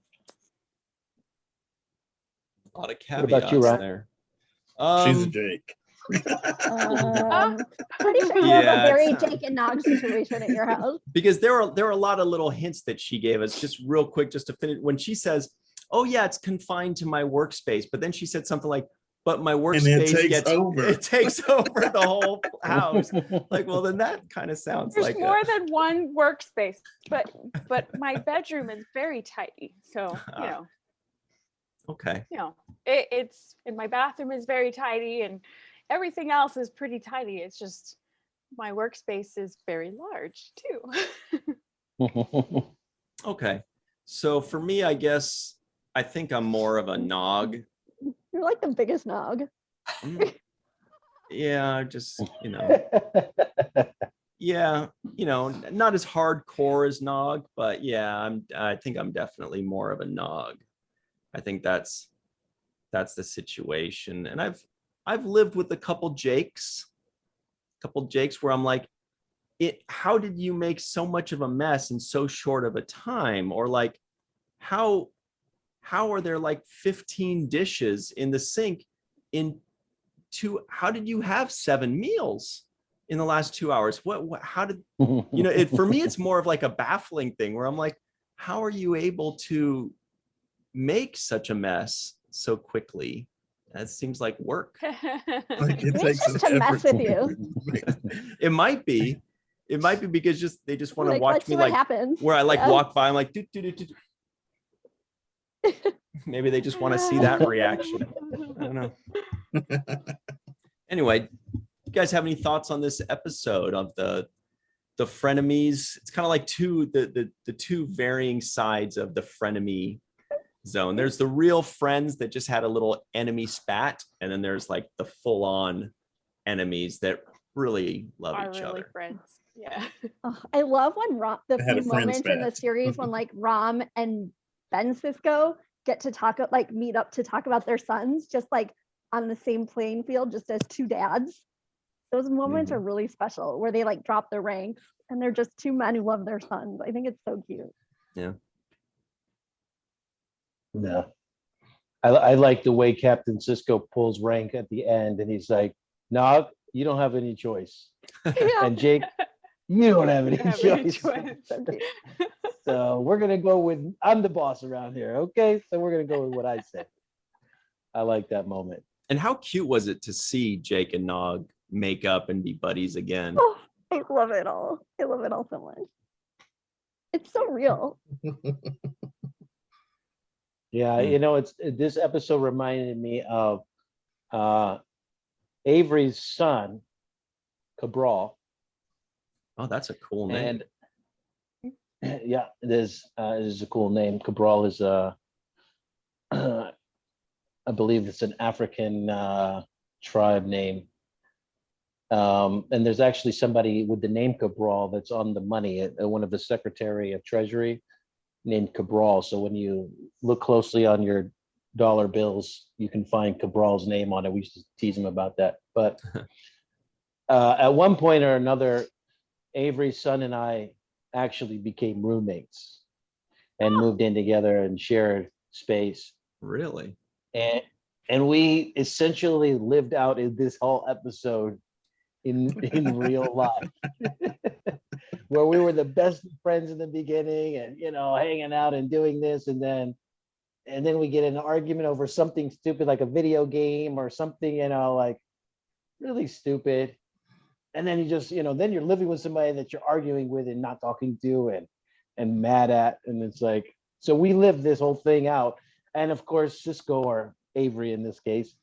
A lot of What about caveats you, Ryan? there. She's a Jake. Pretty sure you Yeah, have a very it's, Jake and Nog situation at your house. Because there were a lot of little hints that she gave us. Just real quick, just to finish, when she says, "Oh yeah, it's confined to my workspace," but then she said something like, "But my And workspace it takes over. the whole house." Like, well, then that kind of sounds There's like more than one workspace, but my bedroom is very tidy. So, okay. it's, and my bathroom is very tidy, and everything else is pretty tidy. It's just my workspace is very large too. Okay. So for me, I guess I think I'm more of a Nog. You're like the biggest Nog. Yeah, just, yeah, not as hardcore as Nog, but yeah, I think I'm definitely more of a Nog. I think that's the situation. And I've lived with a couple Jakes where I'm like, how did you make so much of a mess in so short of a time? Or like, how are there like 15 dishes in the sink how did you have 7 meals in the last 2 hours? How did, for me, it's more of like a baffling thing where I'm like, how are you able to make such a mess so quickly? That seems like work. Like it It's takes just an to mess effort. with you. It might be because they just want to Like, watch let's me see what like happens. where I like Yeah. walk by, I'm like, do, do, do, do. Maybe they just want to see that reaction. I don't know. Anyway, you guys have any thoughts on this episode of the frenemies? It's kind of like the two varying sides of the frenemy zone. There's the real friends that just had a little enemy spat, and then there's like the full-on enemies that really love Are each really other. friends. Yeah. Oh, I love when the I had a few friend moments in the spat. series when like Rom and Ben Sisko get to talk, like meet up to talk about their sons, just like on the same playing field, just as two dads. Those moments are really special where they like drop their ranks and they're just two men who love their sons. I think it's so cute. Yeah. Yeah. I like the way Captain Sisko pulls rank at the end and he's like, "Nog, you don't have any choice." Yeah. And Jake, you don't have any Don't have any choice. choice. So cute. So we're gonna go with, I'm the boss around here. Okay. So we're gonna go with what I say. I like that moment. And how cute was it to see Jake and Nog make up and be buddies again? Oh, I love it all. I love it all so much. It's so real. Yeah, this episode reminded me of Avery's son, Cabral. Oh, that's a cool name. And yeah, it is a cool name. Cabral is I believe it's an African tribe name. And there's actually somebody with the name Cabral that's on the money, one of the Secretary of Treasury named Cabral. So when you look closely on your dollar bills, you can find Cabral's name on it. We used to tease him about that. But at one point or another, Avery's son and I actually became roommates and moved in together and shared space. Really? And we essentially lived out in this whole episode in real life, where we were the best friends in the beginning and hanging out and doing this, and then we get in an argument over something stupid like a video game or something, like really stupid. And then you just, then you're living with somebody that you're arguing with and not talking to and mad at. And it's like, so we lived this whole thing out. And of course, Sisko, or Avery in this case,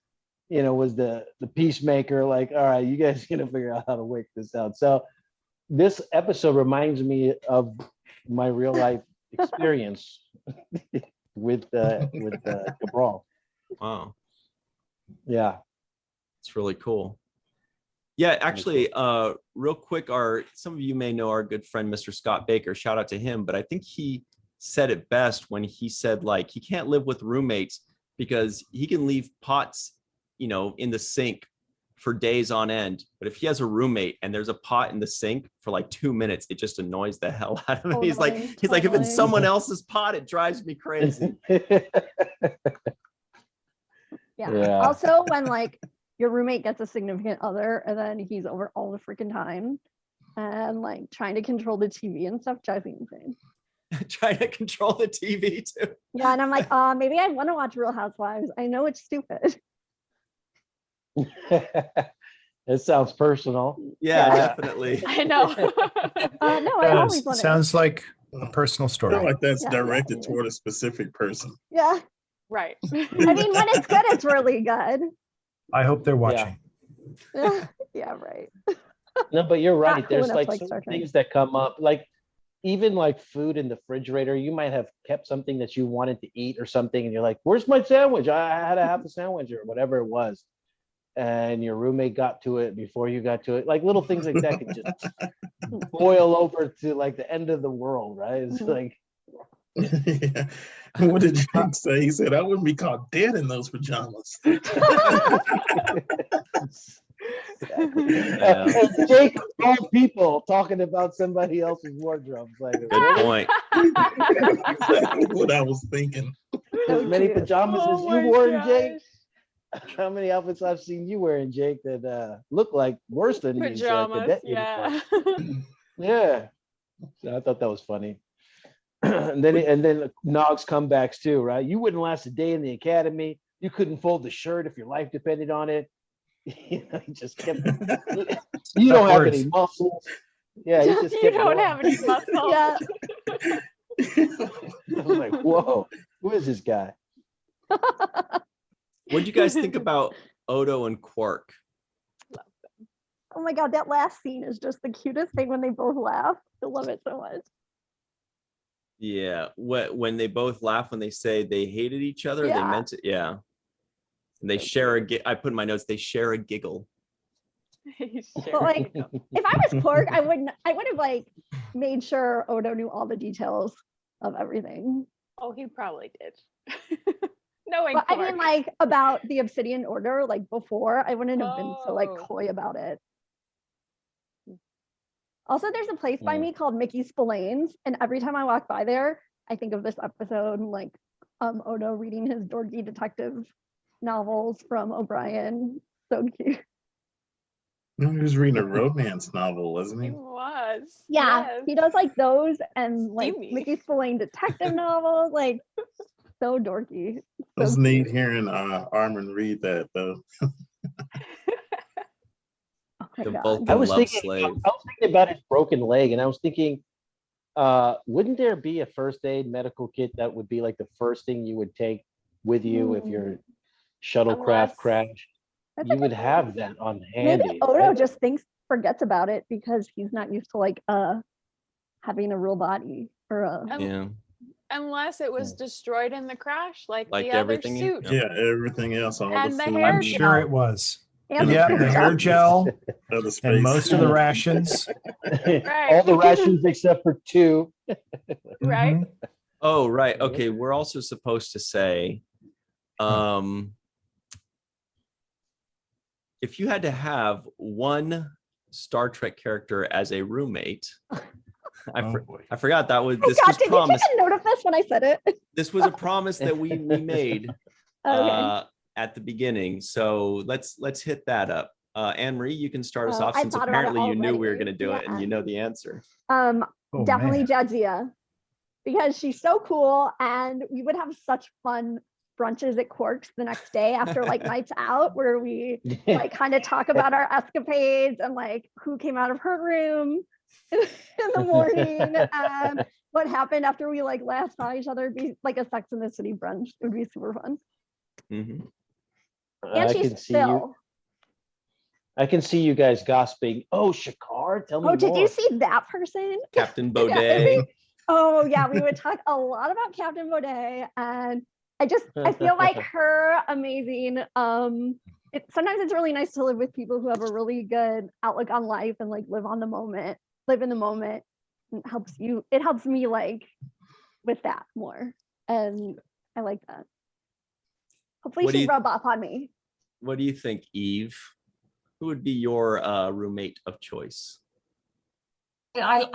was the peacemaker, like, all right, you guys gonna figure out how to work this out. So this episode reminds me of my real life experience with Cabral. Wow. Yeah. It's really cool. Yeah, actually, real quick, some of you may know our good friend, Mr. Scott Baker. Shout out to him. But I think he said it best when he said, like, he can't live with roommates because he can leave pots, in the sink for days on end. But if he has a roommate and there's a pot in the sink for like 2 minutes, it just annoys the hell out of him. He's like, if it's Totally. someone else's pot, it drives me crazy. Yeah. Also, when like your roommate gets a significant other and then he's over all the freaking time and like trying to control the TV and stuff drives me insane. Trying to control the TV too. Yeah, and I'm like, maybe I want to watch Real Housewives. I know it's stupid. It sounds personal. Yeah, definitely. I know. No, I always want to. Sounds like a personal I story. feel like that's Yeah, directed yeah. toward a specific person. Yeah. Right. I mean, when it's good, it's really good. I hope they're watching. Yeah, right. No, but you're right. Not cool There's enough like like certain Star Trek. things that come up, like even like food in the refrigerator. You might have kept something that you wanted to eat or something, and you're like, "Where's my sandwich? I had to have the sandwich," or whatever it was. And your roommate got to it before you got to it. Like little things like that can just boil over to like the end of the world, right? It's like, Yeah. What did Jake say? He said, I wouldn't be caught dead in those pajamas. and Jake, of all people, talking about somebody else's wardrobe. Like, Good point. Exactly what I was thinking. as many cute. pajamas as Oh my you wore, gosh. Jake. How many outfits I've seen you wearing, Jake, that look like worse than these Pajamas. cadet Yeah. uniforms. Yeah. So I thought that was funny. and then Nog's comebacks too, right? You wouldn't last a day in the academy. You couldn't fold the shirt if your life depended on it. You just kept. You don't have any muscles. Yeah, he just You kept don't going. have any muscle. Yeah. I was like, whoa, who is this guy? What do you guys think about Odo and Quark? Oh my God, that last scene is just the cutest thing when they both laugh. I love it so much. Yeah, when they both laugh when they say they hated each other, they Yeah. meant it. Yeah, and they share a. I put in my notes. They share a giggle. But like, if I was Quark, I would have like made sure Odo knew all the details of everything. Oh, he probably did. Knowing But I mean, Quark. like about the Obsidian Order, like before, I wouldn't have been so like Oh. coy about it. Also, there's a place by Mm. me called Mickey Spillane's, and every time I walk by there, I think of this episode, like Odo reading his dorky detective novels from O'Brien. So cute. No, he was reading a romance novel, wasn't He he? was. Yeah, Yes. he does like those and like Steamy. Mickey Spillane detective novels, like so dorky. It was So neat cute. hearing Armin read that though. Oh my The God. Vulcan I was love thinking, slave. I was thinking about his broken leg, and I was thinking, wouldn't there be a first aid medical kit that would be like the first thing you would take with you if your shuttlecraft Unless- crashed? That's a You would good have point. that on handy. Maybe Odo right? just forgets about it because he's not used to like having a real body or a Yeah, Unless it was destroyed in the crash, like Like the other everything suit. Yep. Yeah, everything else, all And the the food, hair I'm sure it was. and Yeah, the hair gel other space. and most of the rations. All the rations except for 2. Right? Mhm. Oh, right. Okay. We're also supposed to say, if you had to have one Star Trek character as a roommate, Oh, boy. I forgot that was Oh this God, was did you promised. take a note of this when I said it? This was a promise that we made Okay. at the beginning. So let's hit that up. Anne Marie, you can start us Oh, off I since thought about it apparently you knew we were already. going to do it and Yeah. you know the answer. Oh, Definitely man. Jadzia, because she's so cool, and we would have such fun brunches at Quarks the next day after like nights out, where we like kind of talk about our escapades and like who came out of her room in the morning and what happened after we like last saw each other. It'd be like a Sex in the City brunch. It would be super fun. Mhm. And I she's can see you. still. I can see you guys gossiping. Oh, Shakar, tell me Oh, did more. you see that person? Captain Yeah, Baudet. Oh yeah, we would talk a lot about Captain Baudet, and I feel like her amazing sometimes it's really nice to live with people who have a really good outlook on life and like live in the moment. It helps me like with that more. And I like that. Hopefully What do she'll you- rub off on me. What do you think, Eve? Who would be your roommate of choice? I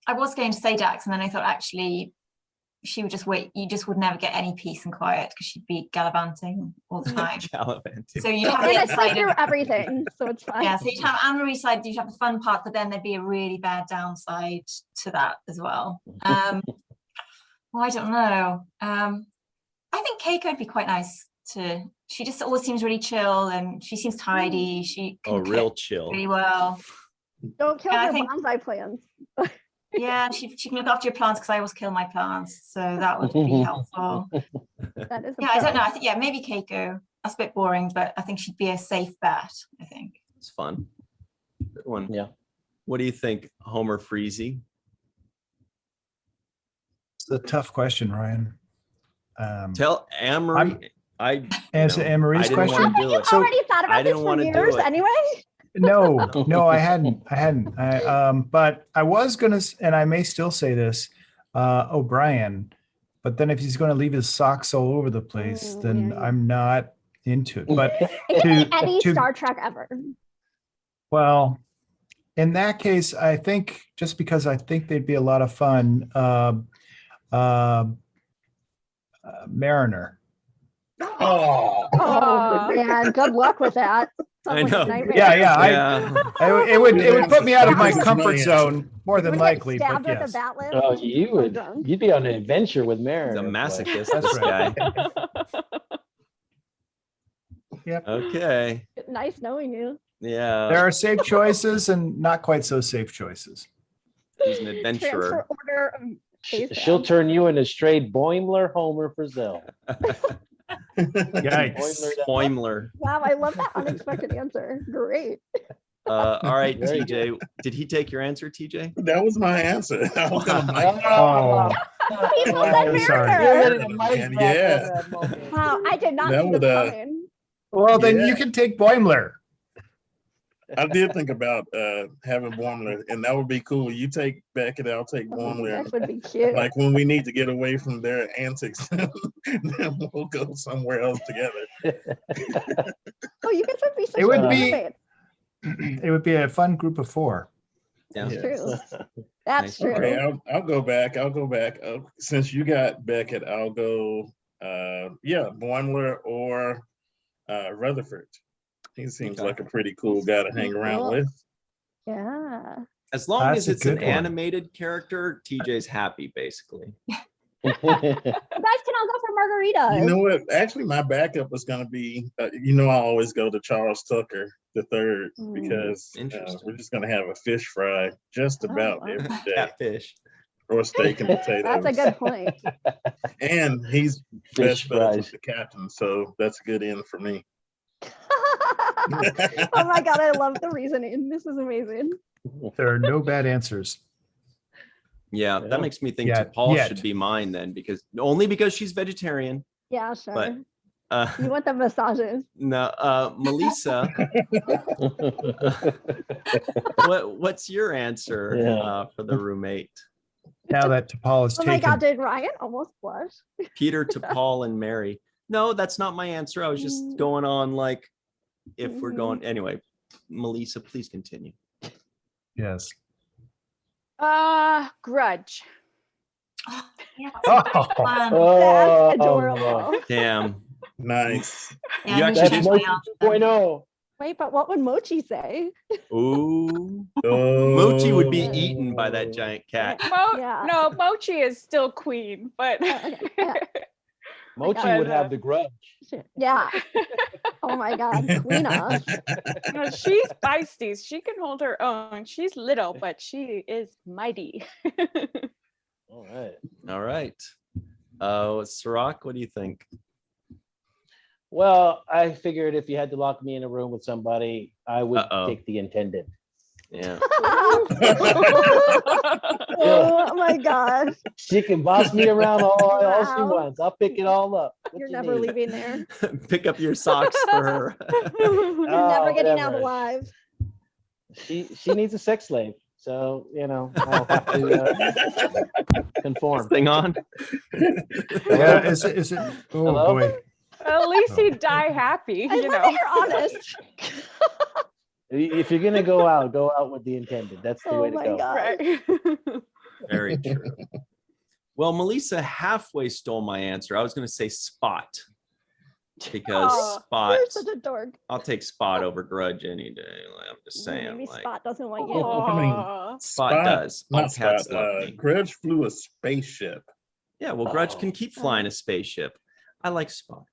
was going to say Jackson, and then I thought actually she would just wait. You just would never get any peace and quiet because she'd be gallivanting all the time. Gallivanting. So you'd have And the I other sleep side through of, everything, so it's fine. yeah, so you'd have Anne-Marie's side, you'd have the fun part, but then there'd be a really bad downside to that as well. Well, I don't know. I think Keiko would be quite nice to, she just always seems really chill and she seems tidy. She can Oh, real cook chill. really well. Don't kill Yeah, I your think- bonsai plans. Yeah, she can look after your plants because I always kill my plants, so that would be helpful. That is a Yeah, I don't pro. know. I think maybe Keiko. That's a bit boring, but I think she'd be a safe bet. I think. It's fun. Good one. Yeah. What do you think, Homer Freezy? It's a tough question, Ryan. Tell Anne-Marie. Answer Anne-Marie's I didn't question? want to do it. So- Already thought I about this didn't for wanna do years it. anyway. No, I hadn't. But I was gonna, and I may still say this, O'Brien. But then if he's going to leave his socks all over the place, then yeah. I'm not into it. But It can be any to- Star Trek ever. well, in that case, I think just because I think they'd be a lot of fun, Mariner. Oh, Oh man, good luck with that. Sounds I like a know. nightmare. Yeah, it would put me out of my comfort zone more than Would likely, get but stabbed with yes. a bat lift. Oh, you'd be on an adventure with Maren. He's a boy. masochist, That's this right. guy. Yep. Okay. Nice knowing you. Yeah. There are safe choices and not quite so safe choices. He's an adventurer. Transfer order of She'll turn you into straight Boimler Homer Frizzell. Yikes. Boimler. Wow, I love that unexpected answer. Great. All right, Very TJ. Did he take your answer, TJ? that was my answer. I was gonna mic Oh, People said I'm sorry. Mariner. You're ready to mic And drop yeah. on that moment. Wow, I did not That see would, this coming. well, then Yeah. you can take Boimler. I did think about having Boimler, and that would be cool. You take Beckett, I'll take Boimler. That would be cute. Like when we need to get away from their antics, then we'll go somewhere else together. Oh, you guys would be such It would good be- roommates. It would be a fun group of four. Yeah. Yeah. True. That's Nice. true. Okay, I'll go back. Since you got Beckett, I'll go. Boimler or Rutherford. He seems Okay. like a pretty cool guy to hang around Cool. with. Yeah. As long That's as a it's an good one. animated character, TJ's happy, basically. You guys can all go for margaritas. You know what? Actually, my backup was going to be. I always go to Charles Tucker III because Interesting. we're just going to have a fish fry just about wow. every day, Catfish. or steak and potatoes. That's a good point. And he's Fish best buds fries. with the captain, so that's a good end for me. Oh my god, I love the reasoning. This is amazing. There are no bad answers. Yeah, Yeah. that makes me think Yet. Paul Yet. should be mine then, because she's vegetarian. Yeah, sure. But You want the massages. no, Melissa, what's your answer Yeah. for the roommate? Now that T'Pol is Oh my god, taken. did Ryan almost blush? Peter to Paul and Mary. No, that's not my answer. I was just going on like if we're going anyway. Melissa, please continue. Yes. Grudge. Yeah, Oh. that's a good plan. Oh, adorable. Damn. Nice. Yeah, You I actually need to That's change Mochi my answer. 2.0. Wait, but what would Mochi say? Ooh. Oh. Mochi would be eaten by that giant cat. Yeah. No, Mochi is still queen, but Okay, yeah. Mochi God. would have the grudge. Yeah. Oh my god, Queena. she's feisty. She can hold her own. She's little, but she is mighty. All right. All right. Cirroc, what do you think? Well, I figured if you had to lock me in a room with somebody, I would Uh-oh. take the intendant. Yeah. Oh my gosh. She can boss me around all she Wow. wants. I'll pick it all up. What You're you never need? leaving there. Pick up your socks for her. You're never getting out whatever. alive. She needs a sex slave. So, I'll have to conform. Thing on. Yeah, is it? Oh Hello? boy. At least he'd die happy, I you love that know. you're honest. If you're gonna go out with the intended. That's the Oh way to my go. God. Right. Very true. Well, Melissa halfway stole my answer. I was going to say Spot because Oh, Spot. You're such a dork. I'll take Spot over Grudge any day. I'm just saying. Maybe Like, Spot doesn't want you. Oh, I mean, Aw. Spot does. All Not cats Spot. love me. Grudge flew a spaceship. Yeah, well, Grudge Oh. can keep flying a spaceship. I like Spot.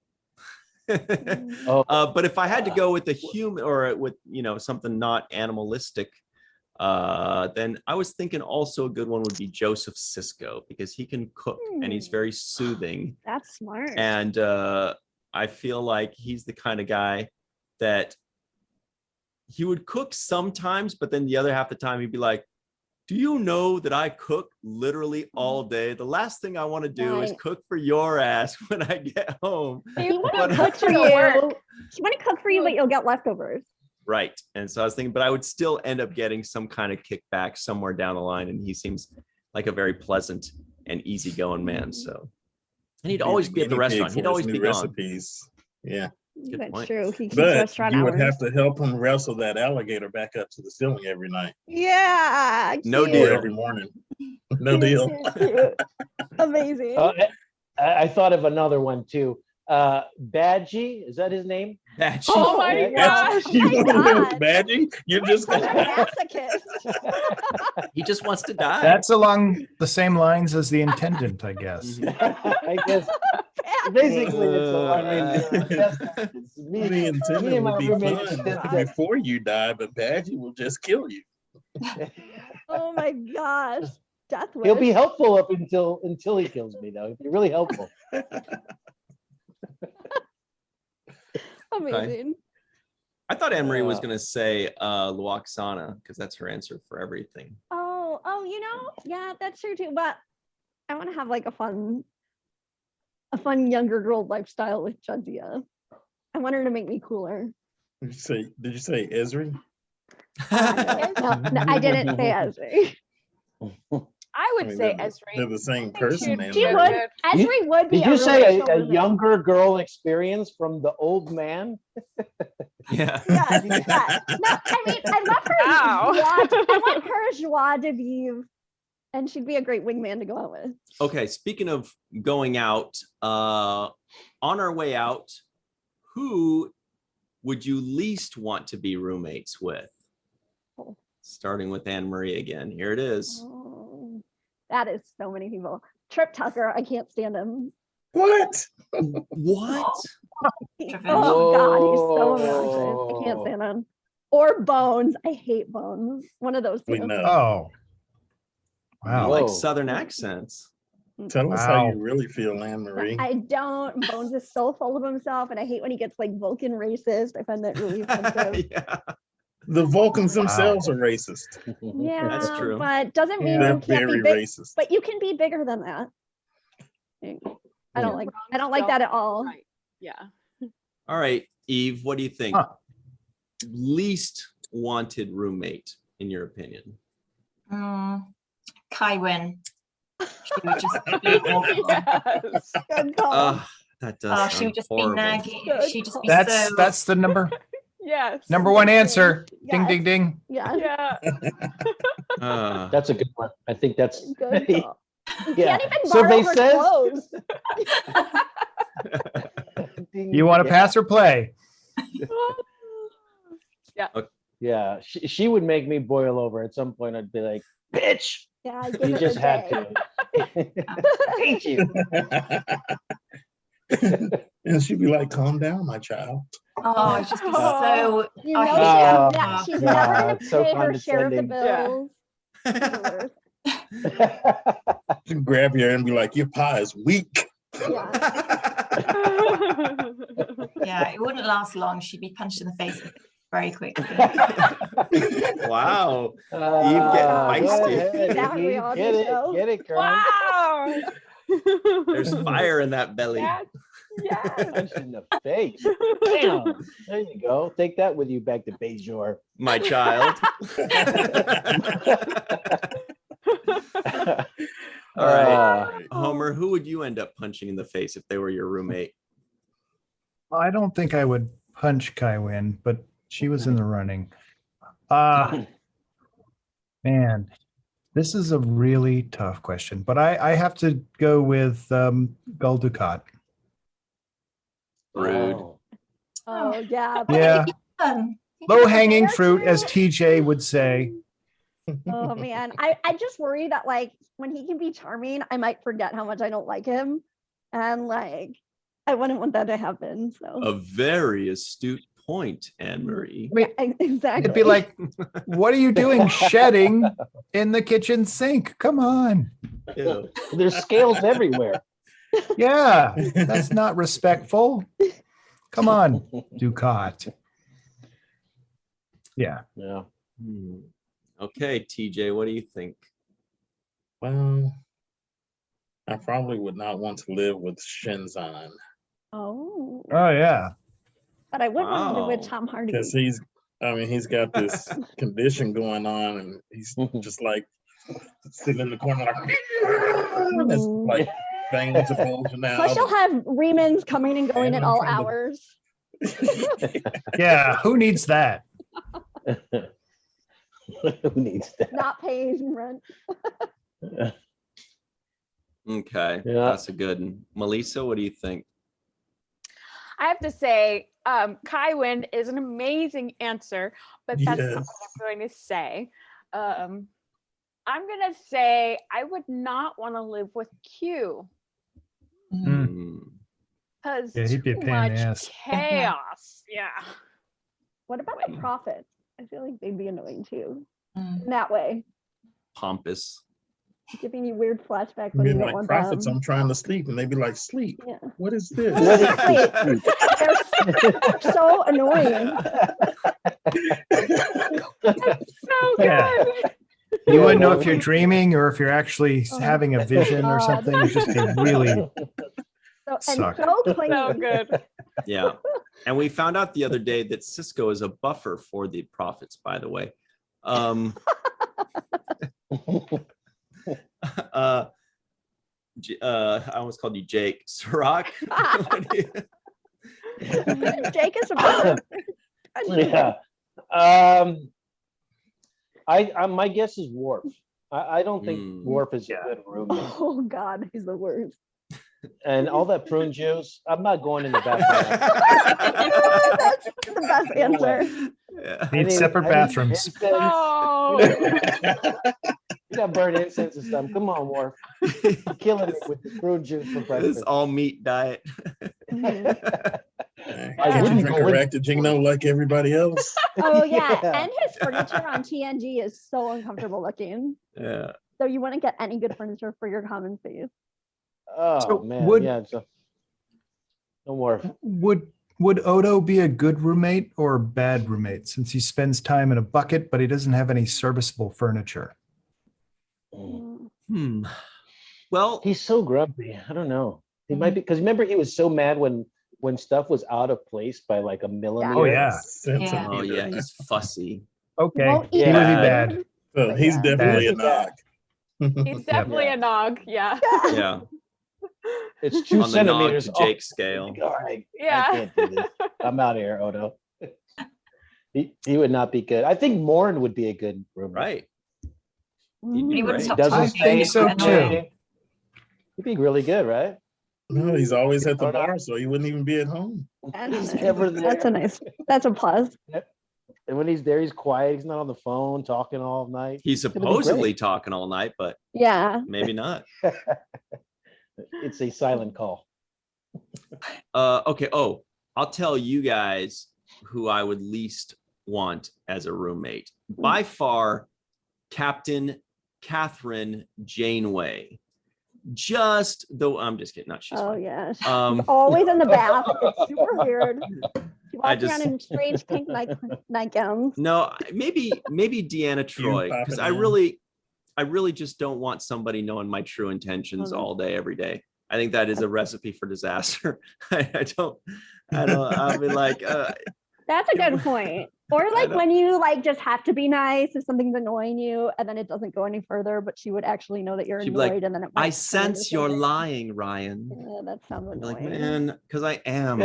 Oh, But if I had to go with the human or with something not animalistic, then I was thinking also a good one would be Joseph Sisko because he can cook and he's very soothing. That's smart. And I feel like he's the kind of guy that he would cook sometimes, but then the other half the time he'd be like, do you know that I cook literally all day? The last thing I want to do is Right. cook for your ass when I get home. He He would want But- to cook for to you. work. He want to cook for you, but you'll get leftovers. Right. And so I was thinking, but I would still end up getting some kind of kickback somewhere down the line. And he seems like a very pleasant and easygoing man. So, and he'd always be at the Guinea pig restaurant. He'd for always his be new gone. recipes. Yeah, Good That's point. true. He keeps but restaurant you hours. would have to help him wrestle that alligator back up to the ceiling every night Yeah. No cute. or deal. every morning. No Cute, deal. cute, cute. Amazing. I thought of another one too. Badgie, is that his name? Badgie. Oh my Yeah. gosh. You my want to live God. with Badgie? You're just Such a masochist. He just wants to die. That's along the same lines as the intendant, I guess. I guess basically it's me. the intended and my would be roommate fun just- before you die, but Badgie will just kill you. Oh my gosh. Death wish. He'll be helpful up until he kills me, though. He'll be really helpful. Amazing. I thought Anne-Marie was going to say Luoxana because that's her answer for everything. Oh, yeah, that's true too. But I want to have like a fun younger girl lifestyle with Jadzia. I want her to make me cooler. Did you say Esri? No, I didn't say Esri. I would say they're Esri. the same I think person. she'd man. She be would. good. Esri would be. Did you a say really a chill younger girl experience from the old man? Yeah. Yes, yes. No, I mean, I love her. Wow. I want her joie de vivre, and she'd be a great wingman to go out with. Okay. Speaking of going out, on our way out, who would you least want to be roommates with? Oh. Starting with Anne-Marie again. Here it is. Oh, that is so many people. Trip Tucker, I can't stand him. What? What? Oh God, he's so obnoxious. I can't stand him. Or Bones. I hate Bones. One of those We two. know. Oh. I Wow. like Whoa. Southern accents. Tell us how Wow. you really feel, Anne Marie. I don't. Bones is so full of himself, and I hate when he gets like Vulcan racist. I find that really offensive. Yeah. The Vulcans themselves are racist. Yeah, That's true. but doesn't mean They're you can't very be big. racist. But you can be bigger than that. I don't like. I don't like that at all. Right. Yeah. All right, Eve, what do you think? Huh. Least wanted roommate, in your opinion? Kywin. She would just be awful. Yes. Good call. That does Oh, sound she would just horrible. be nagging. Good She'd just be That's so. that's the number Yes. one answer. Ding Yes. ding ding. Yeah. Yeah. That's a good one. I think that's Good call. You yeah. can't even So borrow they her says- clothes. You want to pass or play? Yeah, she would make me boil over. At some point, I'd be like, "Bitch, Yeah, I give you it just a had day. to." Hate you. And she'd be like, calm down, my child. Oh, it'd just be so. You I know, hate Oh, that. she's God, never gonna it's so pay her share of the condescending. bills. She'd grab you and be like, your pie is weak. Yeah. Yeah, it wouldn't last long. She'd be punched in the face. very quickly. Wow. Eve getting feisty. Exactly on the show. Get it, girl. Wow. There's fire in that belly. Yes. Punch in the face. Bam. There you go. Take that with you back to Bejor. My child. All right. Homer, who would you end up punching in the face if they were your roommate? I don't think I would punch Kai Wynn, but she was in the running. Man, this is a really tough question, but I have to go with Gul Dukat. Rude. Oh yeah. Yeah. Um, Low hanging fruit, as TJ would say. Oh man, I just worry that like when he can be charming, I might forget how much I don't like him, and like I wouldn't want that to happen. So A very astute point, Anne-Marie. yeah, exactly. It'd be like, what are you doing shedding in the kitchen sink? Come on. Ew. There's scales everywhere. Yeah, that's not respectful. Come on, Ducat. Yeah. Yeah. Hmm. Okay, TJ, what do you think? Well, I probably would not want to live with Shenzan Oh, Oh yeah. but I would want to live with Wow. Tom Hardy. because he's got this condition going on, and he's just like sitting in the corner like, it's like veins are bulging Plus, you'll out. have Remans coming and going at And all from the- hours. Yeah. Who needs that? Who needs that? Not paying rent. Okay, Yeah. that's a good one. Malissa, what do you think? I have to say, Kai Wynn is an amazing answer, but that's not Yes. what I'm going to say. I'm going to say I would not want to live with Q Hmm. because Yeah, he'd be a too pain in the much ass. chaos. Yeah. What about the Prophet? I feel like they'd be annoying too. Mm. In that way, Pompous. giving you weird flashbacks when Be you don't like want prophets, them. I'm trying to sleep, and they'd be like, sleep. Yeah. What is this? Exactly. They're so annoying. So good. Yeah. You wouldn't know if you're dreaming or if you're actually Oh, having a vision or God. something. You just get really So, Suck. and so clingy. So good. Yeah. And we found out the other day that Sisko is a buffer for the prophets, by the way. I almost called you Jake. Cirroc. What do you- Jake is a brother. Yeah. My guess is Worf. I don't think Worf is a good roommate. Oh God, he's the worst. And all that prune juice, I'm not going in the bathroom. That's the best answer. Yeah. need separate bathrooms. Incense. Oh, You got burnt incense and stuff. Come on, Worf. You're killing me with the prune juice for This breakfast. all meat diet. Mhm. I Can't wouldn't you drink go a in- Ractigino like everybody else? Oh yeah. Yeah. And his furniture on TNG is so uncomfortable looking. Yeah. So you wouldn't get any good furniture for your common space. Oh So man, would- yeah. So, no Worf. Would Odo be a good roommate or a bad roommate since he spends time in a bucket, but he doesn't have any serviceable furniture? Hmm. Well, He's so grumpy. I don't know. He might be because remember he was so mad when stuff was out of place by like a millimeter. Oh yeah. Centimeter. oh yeah, he's fussy. Okay. Won't He eat would be Yeah. bad. So he's Yeah. definitely a Bad. knock. he's definitely a nog. Yeah. Yeah. It's 2 On the nog centimeters. to Oh, Jake scale. God, I Yeah. can't do this. I'm out of here, Odo. He would not be good. I think Morn would be a good roommate. Right. Mm. He wouldn't Right. stop I Doesn't talking. think stay so, annoying. too. He'd be really good, right? No, he's always at the Or not. bar, so he wouldn't even be at home. He's never there. That's a plus. And when he's there, he's quiet. He's not on the phone talking all night. He's gonna be supposedly great. talking all night, but Yeah. maybe not. It's a silent call. Okay. Oh, I'll tell you guys who I would least want as a roommate. By far, Captain Catherine Janeway. Just though, I'm just kidding. Not she's Oh fine. yeah. Um, Always in the bath. It's super weird. She walking around in strange pink nightgowns. No, maybe Deanna Troy, because popping I really just don't want somebody knowing my true intentions Mhm. all day, every day. I think that is a recipe for disaster. I don't, I'll be like, That's a good point. Or like know. when you like just have to be nice if something's annoying you and then it doesn't go any further, but she would actually know that you're She'd be like, annoyed and then it might I turn into sense you're something. lying, Ryan. Yeah, that sounds I'd be like, annoying. man, because I am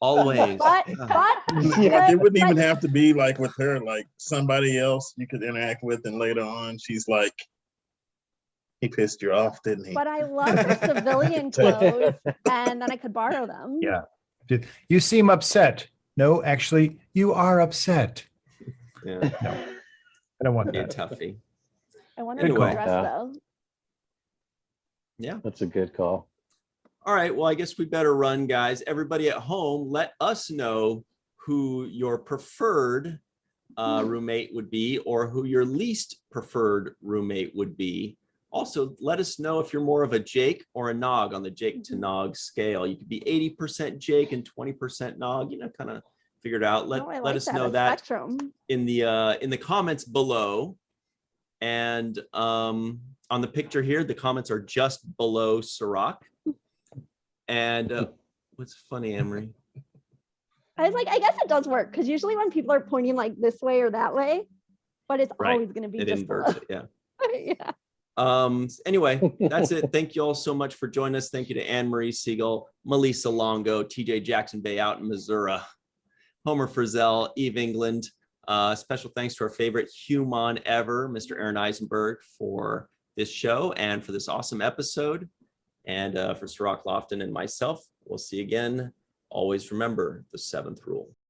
always. But It wouldn't even have to be like with her, like somebody else you could interact with, and later on she's like, he pissed you off, didn't he? but I love her civilian clothes and then I could borrow them. Yeah. You seem upset. No, actually, you are upset. Yeah, I don't want be a that. toughie. I wonder Anyway. if dress Yeah. though. Yeah. That's a good call. All right. Well, I guess we better run, guys. Everybody at home, let us know who your preferred roommate would be, or who your least preferred roommate would be. Also, let us know if you're more of a Jake or a Nog on the Jake to Nog scale. You could be 80% Jake and 20% Nog. You know, kind of figure it out. Oh, I Let like us that, know a that spectrum. in the comments below. And on the picture here, the comments are just below Cirroc. And what's funny, Emery? I was like, I guess it does work because usually when people are pointing like this way or that way, but it's Right. always going to be It just inverts below. it, yeah. Yeah. Anyway, that's it. Thank you all so much for joining us. Thank you to Marie Segal, Malissa Longo, TJ Jackson-Bey out in Missouri, Homer Frizzell, Eve England. Special thanks to our favorite human ever, Mr. Aaron Eisenberg, for this show and for this awesome episode. And for Cirroc, Lofton, and myself, we'll see you again. Always remember the 7th rule.